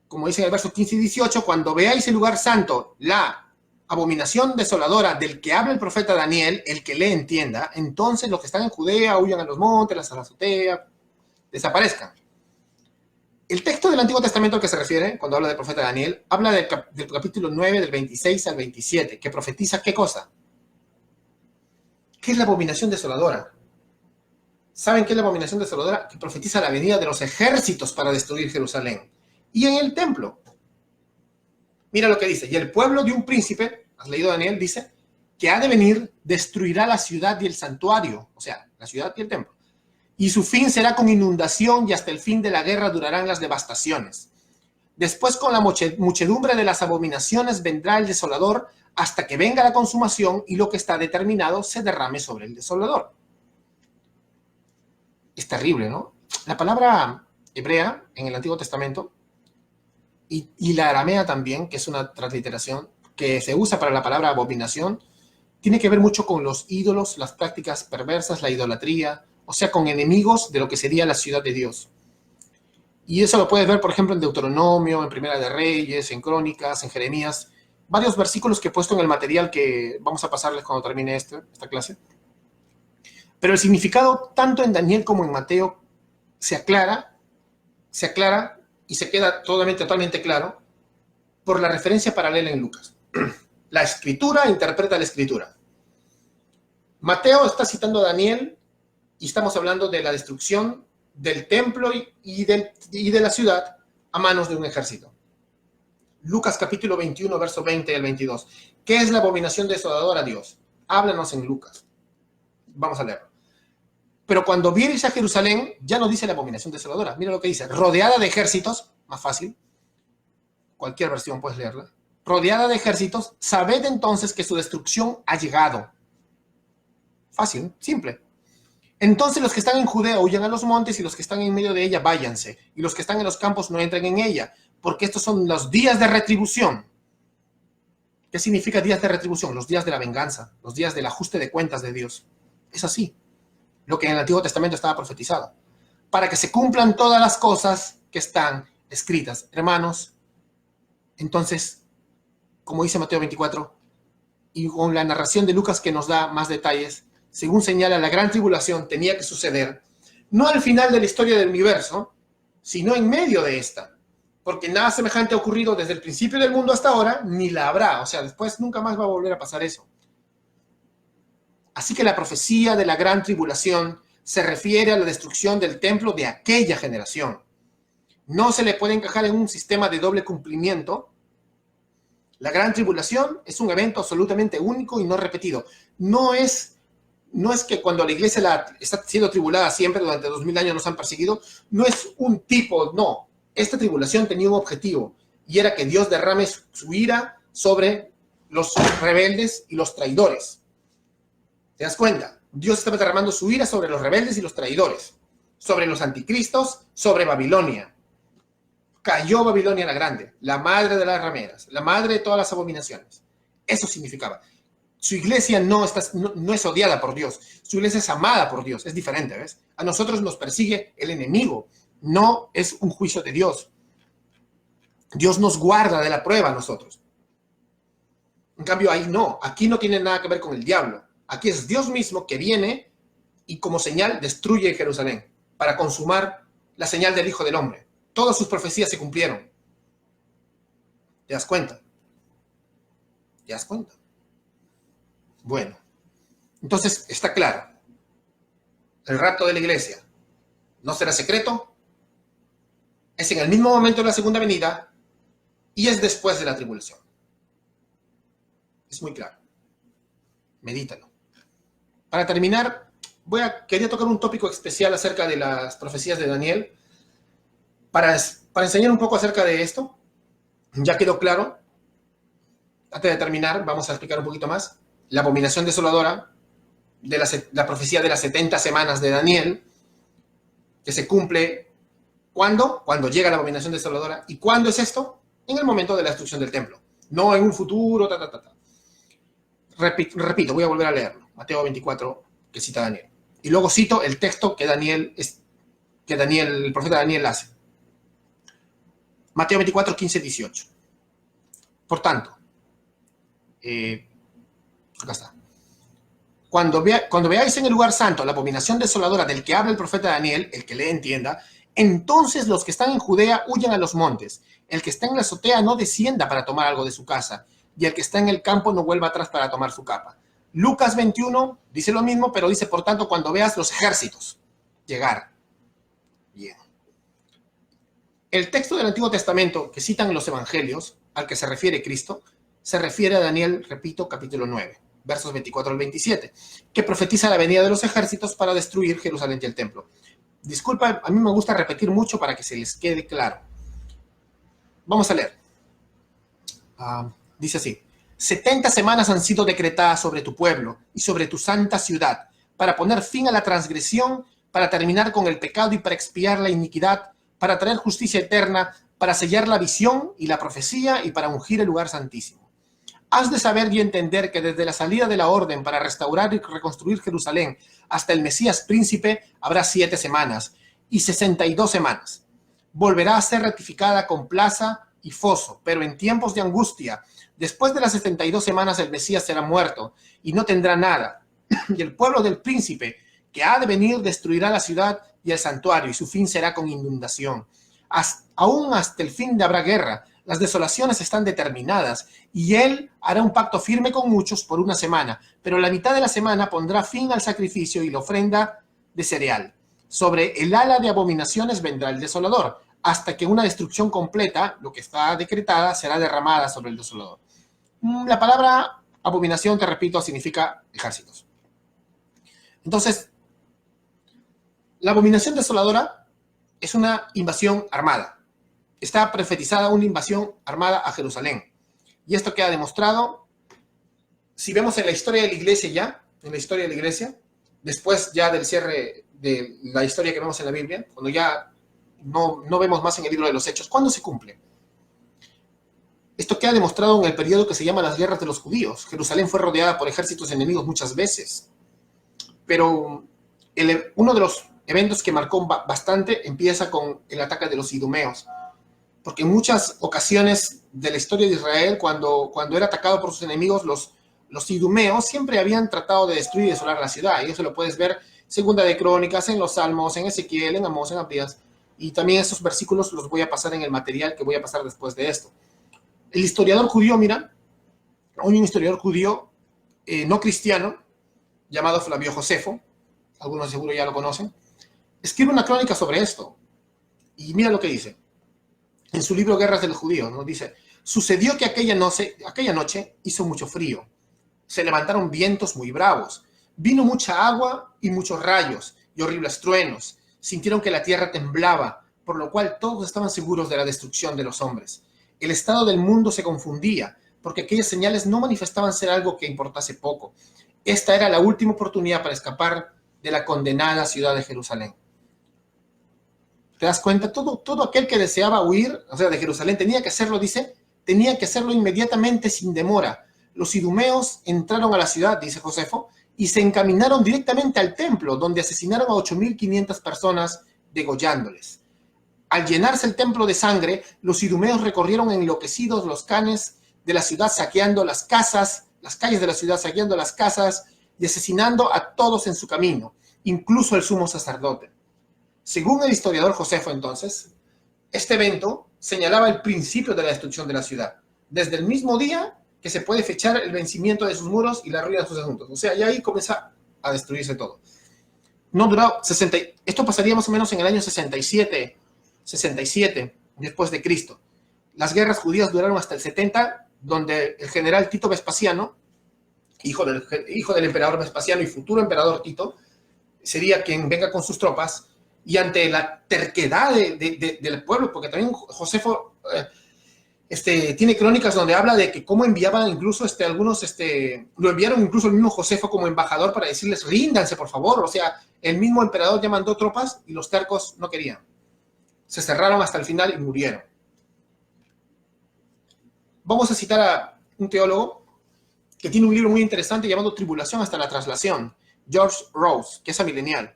Como dice en el verso 15 y 18, cuando veáis el lugar santo, la abominación desoladora del que habla el profeta Daniel, el que le entienda, entonces los que están en Judea huyan a los montes, a la azotea, desaparezcan. El texto del Antiguo Testamento al que se refiere, cuando habla del profeta Daniel, habla del capítulo 9, del 26 al 27, que profetiza ¿qué cosa? ¿Qué es la abominación desoladora? ¿Saben qué es la abominación desoladora? Que profetiza la venida de los ejércitos para destruir Jerusalén. Y en el templo. Mira lo que dice. Y el pueblo de un príncipe, has leído Daniel, dice, que ha de venir, destruirá la ciudad y el santuario. O sea, la ciudad y el templo. Y su fin será con inundación y hasta el fin de la guerra durarán las devastaciones. Después con la muchedumbre de las abominaciones vendrá el desolador hasta que venga la consumación y lo que está determinado se derrame sobre el desolador. Es terrible, ¿no? La palabra hebrea en el Antiguo Testamento y la aramea también, que es una transliteración que se usa para la palabra abominación, tiene que ver mucho con los ídolos, las prácticas perversas, la idolatría, o sea, con enemigos de lo que sería la ciudad de Dios. Y eso lo puedes ver, por ejemplo, en Deuteronomio, en Primera de Reyes, en Crónicas, en Jeremías, varios versículos que he puesto en el material que vamos a pasarles cuando termine esta clase. Pero el significado, tanto en Daniel como en Mateo, se aclara y se queda totalmente claro por la referencia paralela en Lucas. La escritura interpreta la escritura. Mateo está citando a Daniel y estamos hablando de la destrucción del templo y de la ciudad a manos de un ejército. Lucas capítulo 21, verso 20 al 22. ¿Qué es la abominación desoladora, Dios? Háblanos en Lucas. Vamos a leerlo. Pero cuando viereis a Jerusalén, ya no dice la abominación desoladora. Mira lo que dice. Rodeada de ejércitos, más fácil. Cualquier versión puedes leerla. Rodeada de ejércitos, sabed entonces que su destrucción ha llegado. Fácil, simple. Entonces los que están en Judea huyan a los montes y los que están en medio de ella váyanse. Y los que están en los campos no entren en ella, porque estos son los días de retribución. ¿Qué significa días de retribución? Los días de la venganza, los días del ajuste de cuentas de Dios. Es así, lo que en el Antiguo Testamento estaba profetizado. Para que se cumplan todas las cosas que están escritas. Hermanos, entonces, como dice Mateo 24, y con la narración de Lucas que nos da más detalles, según señala, la gran tribulación tenía que suceder, no al final de la historia del universo, sino en medio de esta. Porque nada semejante ha ocurrido desde el principio del mundo hasta ahora, ni la habrá. O sea, después nunca más va a volver a pasar eso. Así que la profecía de la gran tribulación se refiere a la destrucción del templo de aquella generación. No se le puede encajar en un sistema de doble cumplimiento. La gran tribulación es un evento absolutamente único y no repetido. No es que cuando la iglesia está siendo tribulada siempre, durante 2000 años nos han perseguido, no es un tipo, no. Esta tribulación tenía un objetivo, y era que Dios derrame su ira sobre los rebeldes y los traidores. ¿Te das cuenta? Dios estaba derramando su ira sobre los rebeldes y los traidores, sobre los anticristos, sobre Babilonia. Cayó Babilonia la grande, la madre de las rameras, la madre de todas las abominaciones. Eso significaba. Su iglesia no es odiada por Dios, su iglesia es amada por Dios, es diferente, ¿ves? A nosotros nos persigue el enemigo, no es un juicio de Dios. Dios nos guarda de la prueba a nosotros. En cambio, ahí no, aquí no tiene nada que ver con el diablo. Aquí es Dios mismo que viene y como señal destruye Jerusalén para consumar la señal del Hijo del Hombre. Todas sus profecías se cumplieron. ¿Te das cuenta? ¿Te das cuenta? Bueno, entonces está claro. El rapto de la iglesia no será secreto, es en el mismo momento de la segunda venida y es después de la tribulación. Es muy claro. Medítalo. Para terminar, quería tocar un tópico especial acerca de las profecías de Daniel. Para enseñar un poco acerca de esto, ya quedó claro. Antes de terminar, vamos a explicar un poquito más. La abominación desoladora, de la profecía de las 70 semanas de Daniel, que se cumple, ¿cuándo? Cuando llega la abominación desoladora. ¿Y cuándo es esto? En el momento de la destrucción del templo. No en un futuro, Repito, voy a volver a leerlo. Mateo 24, que cita Daniel. Y luego cito el texto que el profeta Daniel hace. Mateo 24, 15, 18. Por tanto, acá está. Cuando veáis en el lugar santo la abominación desoladora del que habla el profeta Daniel, el que le entienda, entonces los que están en Judea huyan a los montes. El que está en la azotea no descienda para tomar algo de su casa, y el que está en el campo no vuelva atrás para tomar su capa. Lucas 21 dice lo mismo, pero dice, por tanto, cuando veas los ejércitos llegar. Bien. El texto del Antiguo Testamento que citan los evangelios, al que se refiere Cristo, se refiere a Daniel, repito, capítulo 9, versos 24 al 27, que profetiza la venida de los ejércitos para destruir Jerusalén y el templo. Disculpa, a mí me gusta repetir mucho para que se les quede claro. Vamos a leer. Dice así: 70 semanas han sido decretadas sobre tu pueblo y sobre tu santa ciudad, para poner fin a la transgresión, para terminar con el pecado y para expiar la iniquidad, para traer justicia eterna, para sellar la visión y la profecía y para ungir el lugar santísimo. Has de saber y entender que desde la salida de la orden para restaurar y reconstruir Jerusalén hasta el Mesías príncipe habrá 7 semanas y 62 semanas. Volverá a ser ratificada con plaza y foso, pero en tiempos de angustia. Después de las 72 semanas el Mesías será muerto y no tendrá nada. Y el pueblo del príncipe que ha de venir destruirá la ciudad y el santuario, y su fin será con inundación. Aún hasta el fin habrá guerra. Las desolaciones están determinadas, y él hará un pacto firme con muchos por 1 semana, pero la mitad de la semana pondrá fin al sacrificio y la ofrenda de cereal. Sobre el ala de abominaciones vendrá el desolador, hasta que una destrucción completa, lo que está decretada, será derramada sobre el desolador. La palabra abominación, te repito, significa ejércitos. Entonces, la abominación desoladora es una invasión armada. Está profetizada una invasión armada a Jerusalén. Y esto queda demostrado, si vemos en la historia de la iglesia después ya del cierre de la historia que vemos en la Biblia, cuando ya no vemos más en el libro de los Hechos, ¿cuándo se cumple? Esto queda demostrado en el periodo que se llama las guerras de los judíos. Jerusalén fue rodeada por ejércitos enemigos muchas veces. Pero uno de los eventos que marcó bastante empieza con el ataque de los idumeos. Porque en muchas ocasiones de la historia de Israel, cuando era atacado por sus enemigos, los idumeos siempre habían tratado de destruir y desolar la ciudad. Y eso lo puedes ver en Segunda de Crónicas, en los Salmos, en Ezequiel, en Amós, en Abdías. Y también esos versículos los voy a pasar en el material que voy a pasar después de esto. El historiador judío, mira, un historiador judío no cristiano, llamado Flavio Josefo, algunos seguro ya lo conocen, escribe una crónica sobre esto. Y mira lo que dice. En su libro Guerras de los Judíos, ¿no? Dice: sucedió que aquella noche hizo mucho frío. Se levantaron vientos muy bravos. Vino mucha agua y muchos rayos y horribles truenos. Sintieron que la tierra temblaba, por lo cual todos estaban seguros de la destrucción de los hombres. El estado del mundo se confundía, porque aquellas señales no manifestaban ser algo que importase poco. Esta era la última oportunidad para escapar de la condenada ciudad de Jerusalén. ¿Te das cuenta? Todo aquel que deseaba huir, o sea, de Jerusalén, tenía que hacerlo, dice, tenía que hacerlo inmediatamente, sin demora. Los idumeos entraron a la ciudad, dice Josefo, y se encaminaron directamente al templo, donde asesinaron a 8.500 personas, degollándoles. Al llenarse el templo de sangre, los idumeos recorrieron enloquecidos los canes de la ciudad, saqueando las casas, las calles de la ciudad, saqueando las casas y asesinando a todos en su camino, incluso el sumo sacerdote. Según el historiador Josefo entonces, este evento señalaba el principio de la destrucción de la ciudad, desde el mismo día que se puede fechar el vencimiento de sus muros y la ruina de sus asuntos. O sea, ya ahí comienza a destruirse todo. No duró 60, esto pasaría más o menos en el año 67 después de Cristo. Las guerras judías duraron hasta el 70, donde el general Tito Vespasiano, hijo del emperador Vespasiano y futuro emperador Tito, sería quien venga con sus tropas, y ante la terquedad del pueblo, porque también Josefo tiene crónicas donde habla de que cómo enviaban incluso algunos, lo enviaron incluso el mismo Josefo como embajador para decirles, ríndanse por favor. O sea, el mismo emperador ya mandó tropas y los tercos no querían. Se cerraron hasta el final y murieron. Vamos a citar a un teólogo que tiene un libro muy interesante llamado Tribulación hasta la Traslación, George Rose, que es amilenial,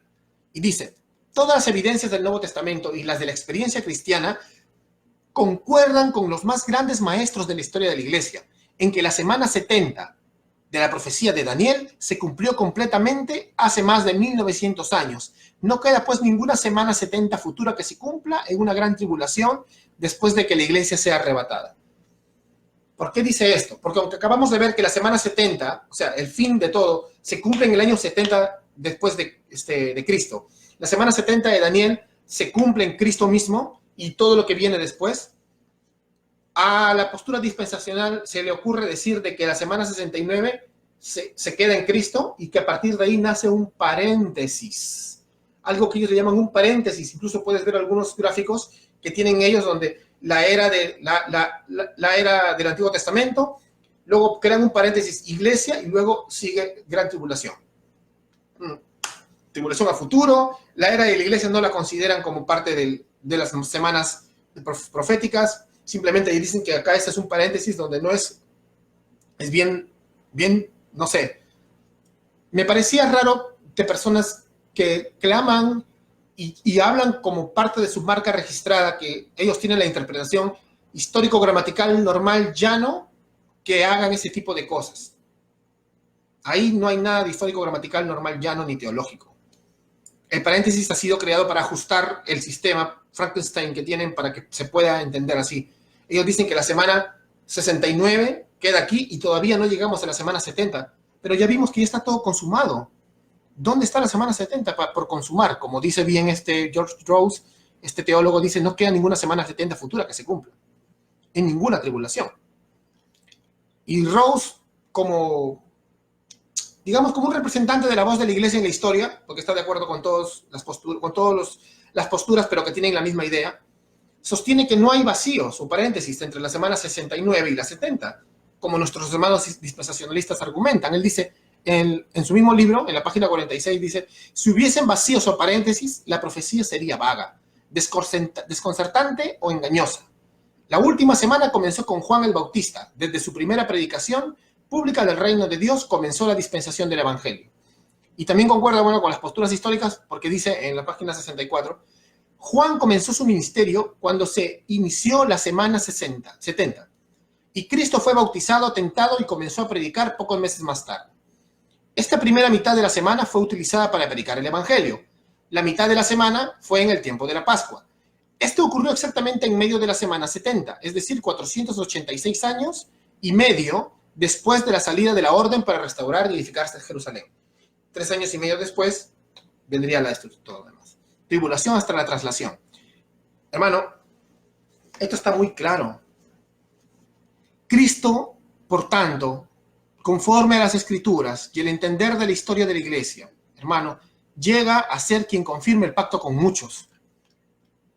y dice: todas las evidencias del Nuevo Testamento y las de la experiencia cristiana concuerdan con los más grandes maestros de la historia de la Iglesia, en que la semana 70 de la profecía de Daniel se cumplió completamente hace más de 1900 años. No queda pues ninguna semana 70 futura que se cumpla en una gran tribulación después de que la Iglesia sea arrebatada. ¿Por qué dice esto? Porque aunque acabamos de ver que la semana 70, o sea, el fin de todo, se cumple en el año 70 después de Cristo. La semana 70 de Daniel se cumple en Cristo mismo y todo lo que viene después. A la postura dispensacional se le ocurre decir de que la semana 69 se queda en Cristo y que a partir de ahí nace un paréntesis. Algo que ellos le llaman un paréntesis. Incluso puedes ver algunos gráficos que tienen ellos donde la era del Antiguo Testamento, luego crean un paréntesis iglesia y luego sigue gran tribulación. Tribulación a futuro. La era de la iglesia no la consideran como parte de las semanas proféticas. Simplemente dicen que acá este es un paréntesis donde no es bien, no sé. Me parecía raro de personas que claman y hablan como parte de su marca registrada, que ellos tienen la interpretación histórico-gramatical normal llano, que hagan ese tipo de cosas. Ahí no hay nada de histórico-gramatical normal llano ni teológico. El paréntesis ha sido creado para ajustar el sistema Frankenstein que tienen para que se pueda entender así. Ellos dicen que la semana 69 queda aquí y todavía no llegamos a la semana 70, pero ya vimos que ya está todo consumado. ¿Dónde está la semana 70 por consumar? Como dice bien George Rose, este teólogo dice, no queda ninguna semana 70 futura que se cumpla, en ninguna tribulación. Y Rose, como un representante de la voz de la iglesia en la historia, porque está de acuerdo con todas las posturas, pero que tienen la misma idea, sostiene que no hay vacíos o paréntesis entre la semana 69 y la 70, como nuestros hermanos dispensacionalistas argumentan. Él dice, en su mismo libro, en la página 46, dice, si hubiesen vacíos o paréntesis, la profecía sería vaga, desconcertante o engañosa. La última semana comenzó con Juan el Bautista. Desde su primera predicación pública del reino de Dios comenzó la dispensación del evangelio. Y también concuerda, con las posturas históricas, porque dice en la página 64, Juan comenzó su ministerio cuando se inició la semana 70, y Cristo fue bautizado, tentado y comenzó a predicar pocos meses más tarde. Esta primera mitad de la semana fue utilizada para predicar el evangelio. La mitad de la semana fue en el tiempo de la Pascua. Esto ocurrió exactamente en medio de la semana 70, es decir, 486 años y medio después de la salida de la orden para restaurar y edificarse Jerusalén. 3 años y medio después vendría la destrucción, todo lo demás. Tribulación hasta la traslación. Hermano, esto está muy claro. Cristo, por tanto, conforme a las Escrituras y el entender de la historia de la Iglesia, hermano, llega a ser quien confirma el pacto con muchos.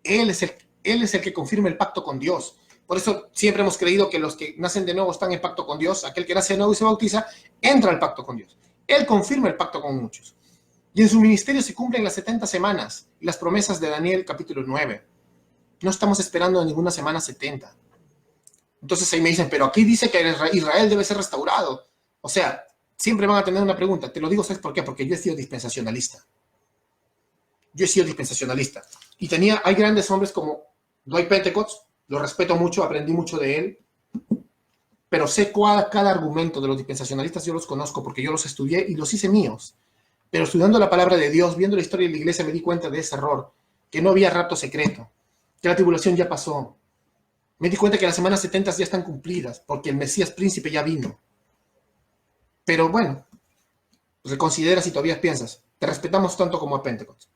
Él es el que confirma el pacto con Dios. Por eso siempre hemos creído que los que nacen de nuevo están en pacto con Dios. Aquel que nace de nuevo y se bautiza, entra al pacto con Dios. Él confirma el pacto con muchos. Y en su ministerio se cumplen las 70 semanas y las promesas de Daniel capítulo 9. No estamos esperando ninguna semana 70. Entonces ahí me dicen, pero aquí dice que Israel debe ser restaurado. O sea, siempre van a tener una pregunta. Te lo digo, ¿sabes por qué? Porque yo he sido dispensacionalista. Y hay grandes hombres como Dwight Pentecost, lo respeto mucho, aprendí mucho de él, pero sé cada argumento de los dispensacionalistas, yo los conozco porque yo los estudié y los hice míos. Pero estudiando la palabra de Dios, viendo la historia de la iglesia, me di cuenta de ese error. que no había rapto secreto, que la tribulación ya pasó. Me di cuenta que las semanas 70 ya están cumplidas, porque el Mesías príncipe ya vino. Pero bueno, reconsidera si todavía piensas. Te respetamos tanto como a Pentecost.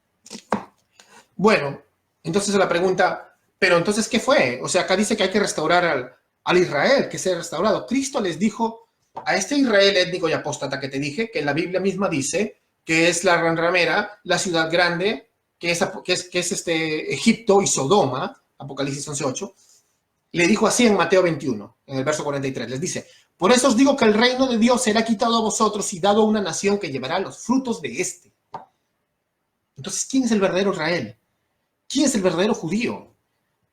Bueno, entonces la pregunta, pero entonces, ¿qué fue? O sea, acá dice que hay que restaurar al Israel, que sea restaurado. Cristo les dijo a este Israel étnico y apóstata que te dije, que la Biblia misma dice que es la gran ramera, la ciudad grande, que es Egipto y Sodoma, Apocalipsis 11:8, le dijo así en Mateo 21, en el verso 43, les dice, por eso os digo que el reino de Dios será quitado a vosotros y dado a una nación que llevará los frutos de este. Entonces, ¿quién es el verdadero Israel? ¿Quién es el verdadero judío?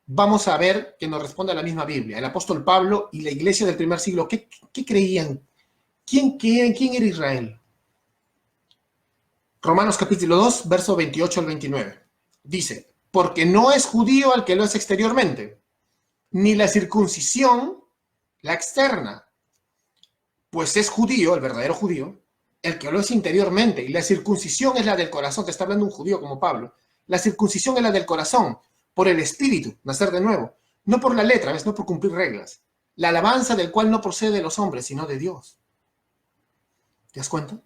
Vamos a ver que nos responde a la misma Biblia. El apóstol Pablo y la iglesia del primer siglo, ¿qué creían? ¿Quién era Israel? Romanos capítulo 2, verso 28 al 29. Dice, porque no es judío al que lo es exteriormente, ni la circuncisión, la externa, pues es judío, el verdadero judío, el que lo es interiormente, y la circuncisión es la del corazón. Te está hablando un judío como Pablo. La circuncisión es la del corazón, por el espíritu, nacer de nuevo, no por la letra, ¿ves? No por cumplir reglas. La alabanza del cual no procede de los hombres, sino de Dios. ¿Te das cuenta?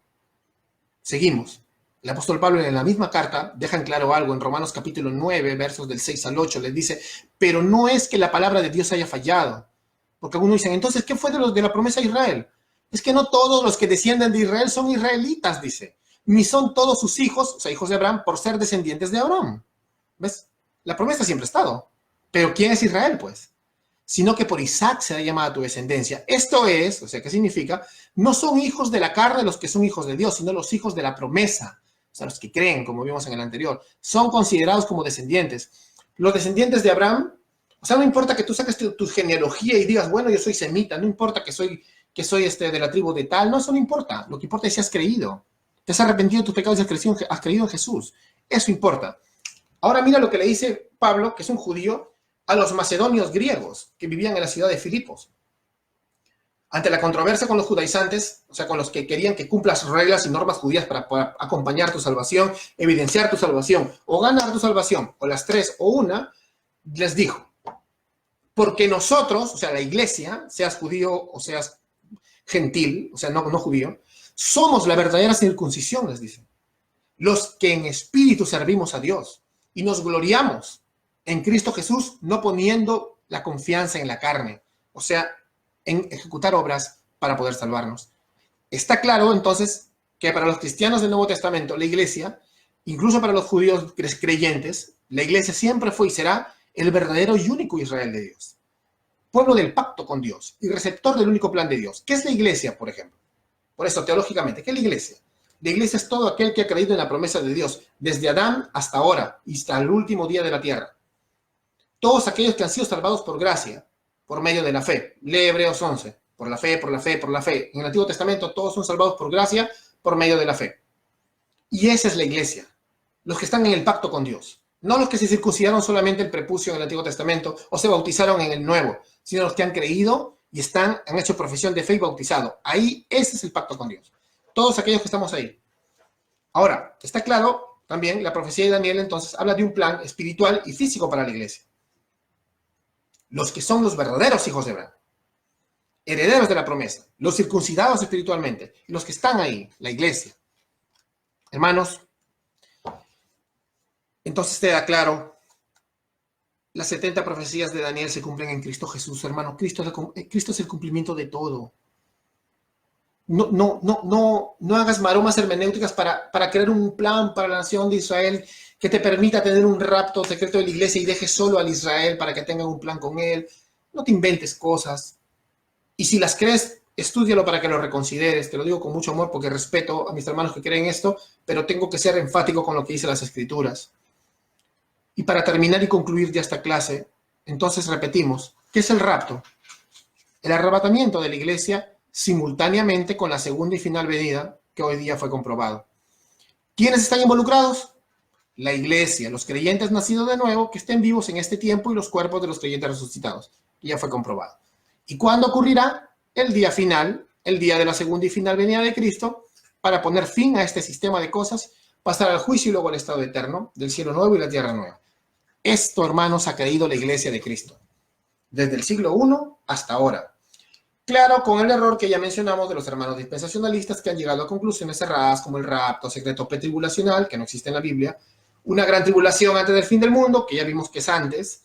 Seguimos. El apóstol Pablo en la misma carta deja en claro algo en Romanos capítulo 9, versos del 6 al 8. Les dice, pero no es que la palabra de Dios haya fallado. Porque algunos dicen, entonces, ¿qué fue de la promesa de Israel? Es que no todos los que descienden de Israel son israelitas, dice. Ni son todos sus hijos, o sea, hijos de Abraham, por ser descendientes de Abraham. ¿Ves? La promesa siempre ha estado. Pero ¿quién es Israel, pues? Sino que por Isaac será llamada tu descendencia. Esto es, o sea, ¿qué significa? No son hijos de la carne los que son hijos de Dios, sino los hijos de la promesa. O sea, los que creen, como vimos en el anterior, son considerados como descendientes. Los descendientes de Abraham, o sea, no importa que tú saques tu genealogía y digas, bueno, yo soy semita, no importa que soy de la tribu de tal, no, eso no importa. Lo que importa es si has creído. Te has arrepentido de tus pecados y has creído en Jesús. Eso importa. Ahora mira lo que le dice Pablo, que es un judío, a los macedonios griegos que vivían en la ciudad de Filipos. Ante la controversia con los judaizantes, o sea, con los que querían que cumplas reglas y normas judías para acompañar tu salvación, evidenciar tu salvación o ganar tu salvación, o las tres o una, les dijo, porque nosotros, o sea, la iglesia, seas judío o seas gentil, o sea, no judío, somos la verdadera circuncisión, les dice. Los que en espíritu servimos a Dios y nos gloriamos en Cristo Jesús, no poniendo la confianza en la carne, o sea, en ejecutar obras para poder salvarnos. Está claro, entonces, que para los cristianos del Nuevo Testamento, la iglesia, incluso para los judíos creyentes, la iglesia siempre fue y será el verdadero y único Israel de Dios. Pueblo del pacto con Dios y receptor del único plan de Dios. ¿Qué es la iglesia, por ejemplo? Por eso, teológicamente, ¿qué es la iglesia? La iglesia es todo aquel que ha creído en la promesa de Dios, desde Adán hasta ahora y hasta el último día de la tierra. Todos aquellos que han sido salvados por gracia, por medio de la fe. Lee Hebreos 11. Por la fe, por la fe, por la fe. En el Antiguo Testamento todos son salvados por gracia, por medio de la fe. Y esa es la iglesia. Los que están en el pacto con Dios. No los que se circuncidaron solamente el prepucio en el Antiguo Testamento o se bautizaron en el Nuevo, sino los que han creído y han hecho profesión de fe y bautizado. Ahí, ese es el pacto con Dios. Todos aquellos que estamos ahí. Ahora, está claro también, la profecía de Daniel entonces habla de un plan espiritual y físico para la iglesia. Los que son los verdaderos hijos de Abraham, herederos de la promesa, los circuncidados espiritualmente, y los que están ahí, la iglesia. Hermanos, entonces te da claro, las 70 profecías de Daniel se cumplen en Cristo Jesús, hermano. Cristo es el cumplimiento de todo. No hagas maromas hermenéuticas para crear un plan para la nación de Israel que te permita tener un rapto secreto de la iglesia y dejes solo al Israel para que tengan un plan con él. No te inventes cosas. Y si las crees, estúdialo para que lo reconsideres. Te lo digo con mucho amor porque respeto a mis hermanos que creen esto, pero tengo que ser enfático con lo que dice las Escrituras. Y para terminar y concluir ya esta clase, entonces repetimos, ¿qué es el rapto? El arrebatamiento de la iglesia simultáneamente con la segunda y final venida que hoy día fue comprobado. ¿Quiénes están involucrados? La iglesia, los creyentes nacidos de nuevo que estén vivos en este tiempo y los cuerpos de los creyentes resucitados, que ya fue comprobado. ¿Y cuándo ocurrirá? El día final, el día de la segunda y final venida de Cristo, para poner fin a este sistema de cosas, pasar al juicio y luego al estado eterno del cielo nuevo y la tierra nueva. Esto, hermanos, ha creído la Iglesia de Cristo, desde el siglo I hasta ahora. Claro, con el error que ya mencionamos de los hermanos dispensacionalistas que han llegado a conclusiones cerradas como el rapto secreto pretribulacional, que no existe en la Biblia, una gran tribulación antes del fin del mundo, que ya vimos que es antes,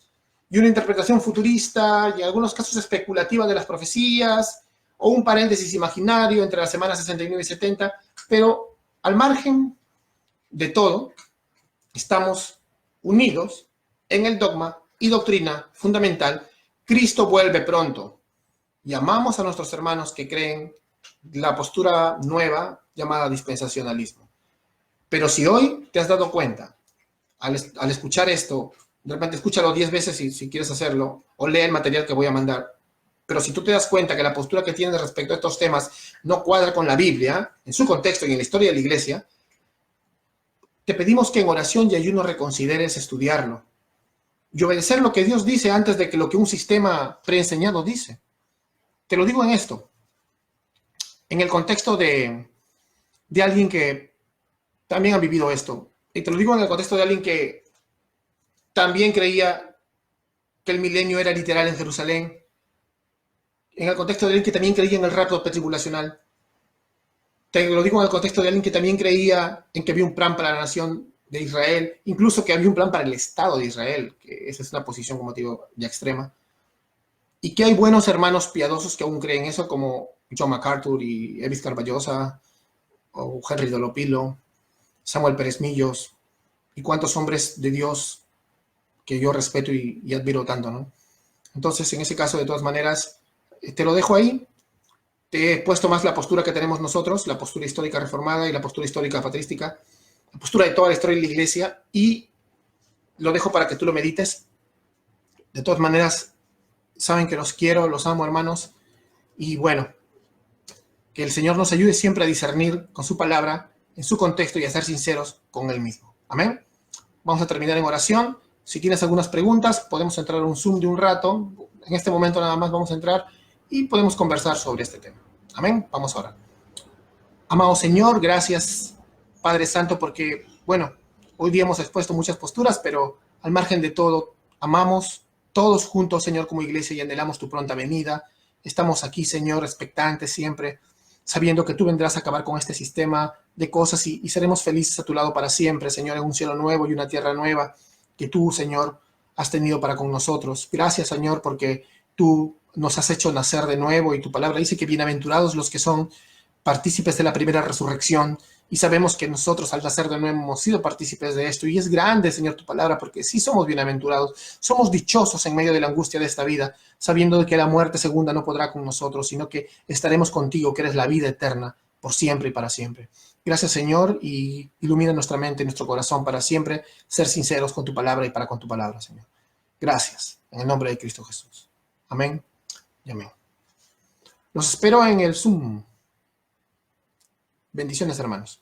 y una interpretación futurista y en algunos casos especulativa de las profecías, o un paréntesis imaginario entre las semanas 69 y 70, pero al margen de todo, estamos unidos en el dogma y doctrina fundamental: Cristo vuelve pronto. Y amamos a nuestros hermanos que creen la postura nueva llamada dispensacionalismo. Pero si hoy te has dado cuenta, al escuchar esto, de repente escúchalo 10 veces si quieres hacerlo, o lee el material que voy a mandar, pero si tú te das cuenta que la postura que tienes respecto a estos temas no cuadra con la Biblia, en su contexto y en la historia de la Iglesia, te pedimos que en oración y ayuno reconsideres estudiarlo y obedecer lo que Dios dice antes de que lo que un sistema preenseñado dice. Te lo digo en esto, en el contexto de alguien que también ha vivido esto. Y te lo digo en el contexto de alguien que también creía que el milenio era literal en Jerusalén. En el contexto de alguien que también creía en el rapto pretribulacional. Te lo digo en el contexto de alguien que también creía en que había un plan para la nación de Israel, incluso que había un plan para el Estado de Israel, que esa es una posición, como te digo, ya extrema. Y que hay buenos hermanos piadosos que aún creen eso, como John MacArthur y Elvis Carballosa, o Henry Dolopilo, Samuel Pérez Millos, y cuántos hombres de Dios que yo respeto y admiro tanto, ¿no? Entonces, en ese caso, de todas maneras, te lo dejo ahí. Te he puesto más la postura que tenemos nosotros, la postura histórica reformada y la postura histórica patrística, la postura de toda la historia de la Iglesia, y lo dejo para que tú lo medites. De todas maneras, saben que los quiero, los amo, hermanos, y bueno, que el Señor nos ayude siempre a discernir con su palabra, en su contexto, y a ser sinceros con Él mismo. Amén. Vamos a terminar en oración. Si tienes algunas preguntas, podemos entrar a un Zoom de un rato. En este momento nada más vamos a entrar y podemos conversar sobre este tema. Amén. Vamos a orar. Amado Señor, gracias, Padre Santo, porque, bueno, hoy día hemos expuesto muchas posturas, pero al margen de todo, amamos todos juntos, Señor, como iglesia, y anhelamos tu pronta venida. Estamos aquí, Señor, expectantes siempre, sabiendo que tú vendrás a acabar con este sistema de cosas y seremos felices a tu lado para siempre, Señor, en un cielo nuevo y una tierra nueva que tú, Señor, has tenido para con nosotros. Gracias, Señor, porque tú nos has hecho nacer de nuevo y tu palabra dice que bienaventurados los que son partícipes de la primera resurrección, y sabemos que nosotros al nacer de nuevo hemos sido partícipes de esto, y es grande, Señor, tu palabra, porque sí somos bienaventurados, somos dichosos en medio de la angustia de esta vida, sabiendo que la muerte segunda no podrá con nosotros, sino que estaremos contigo, que eres la vida eterna, por siempre y para siempre. Gracias, Señor, y ilumina nuestra mente y nuestro corazón para siempre ser sinceros con tu palabra y para con tu palabra, Señor. Gracias, en el nombre de Cristo Jesús. Amén y amén. Los espero en el Zoom. Bendiciones, hermanos.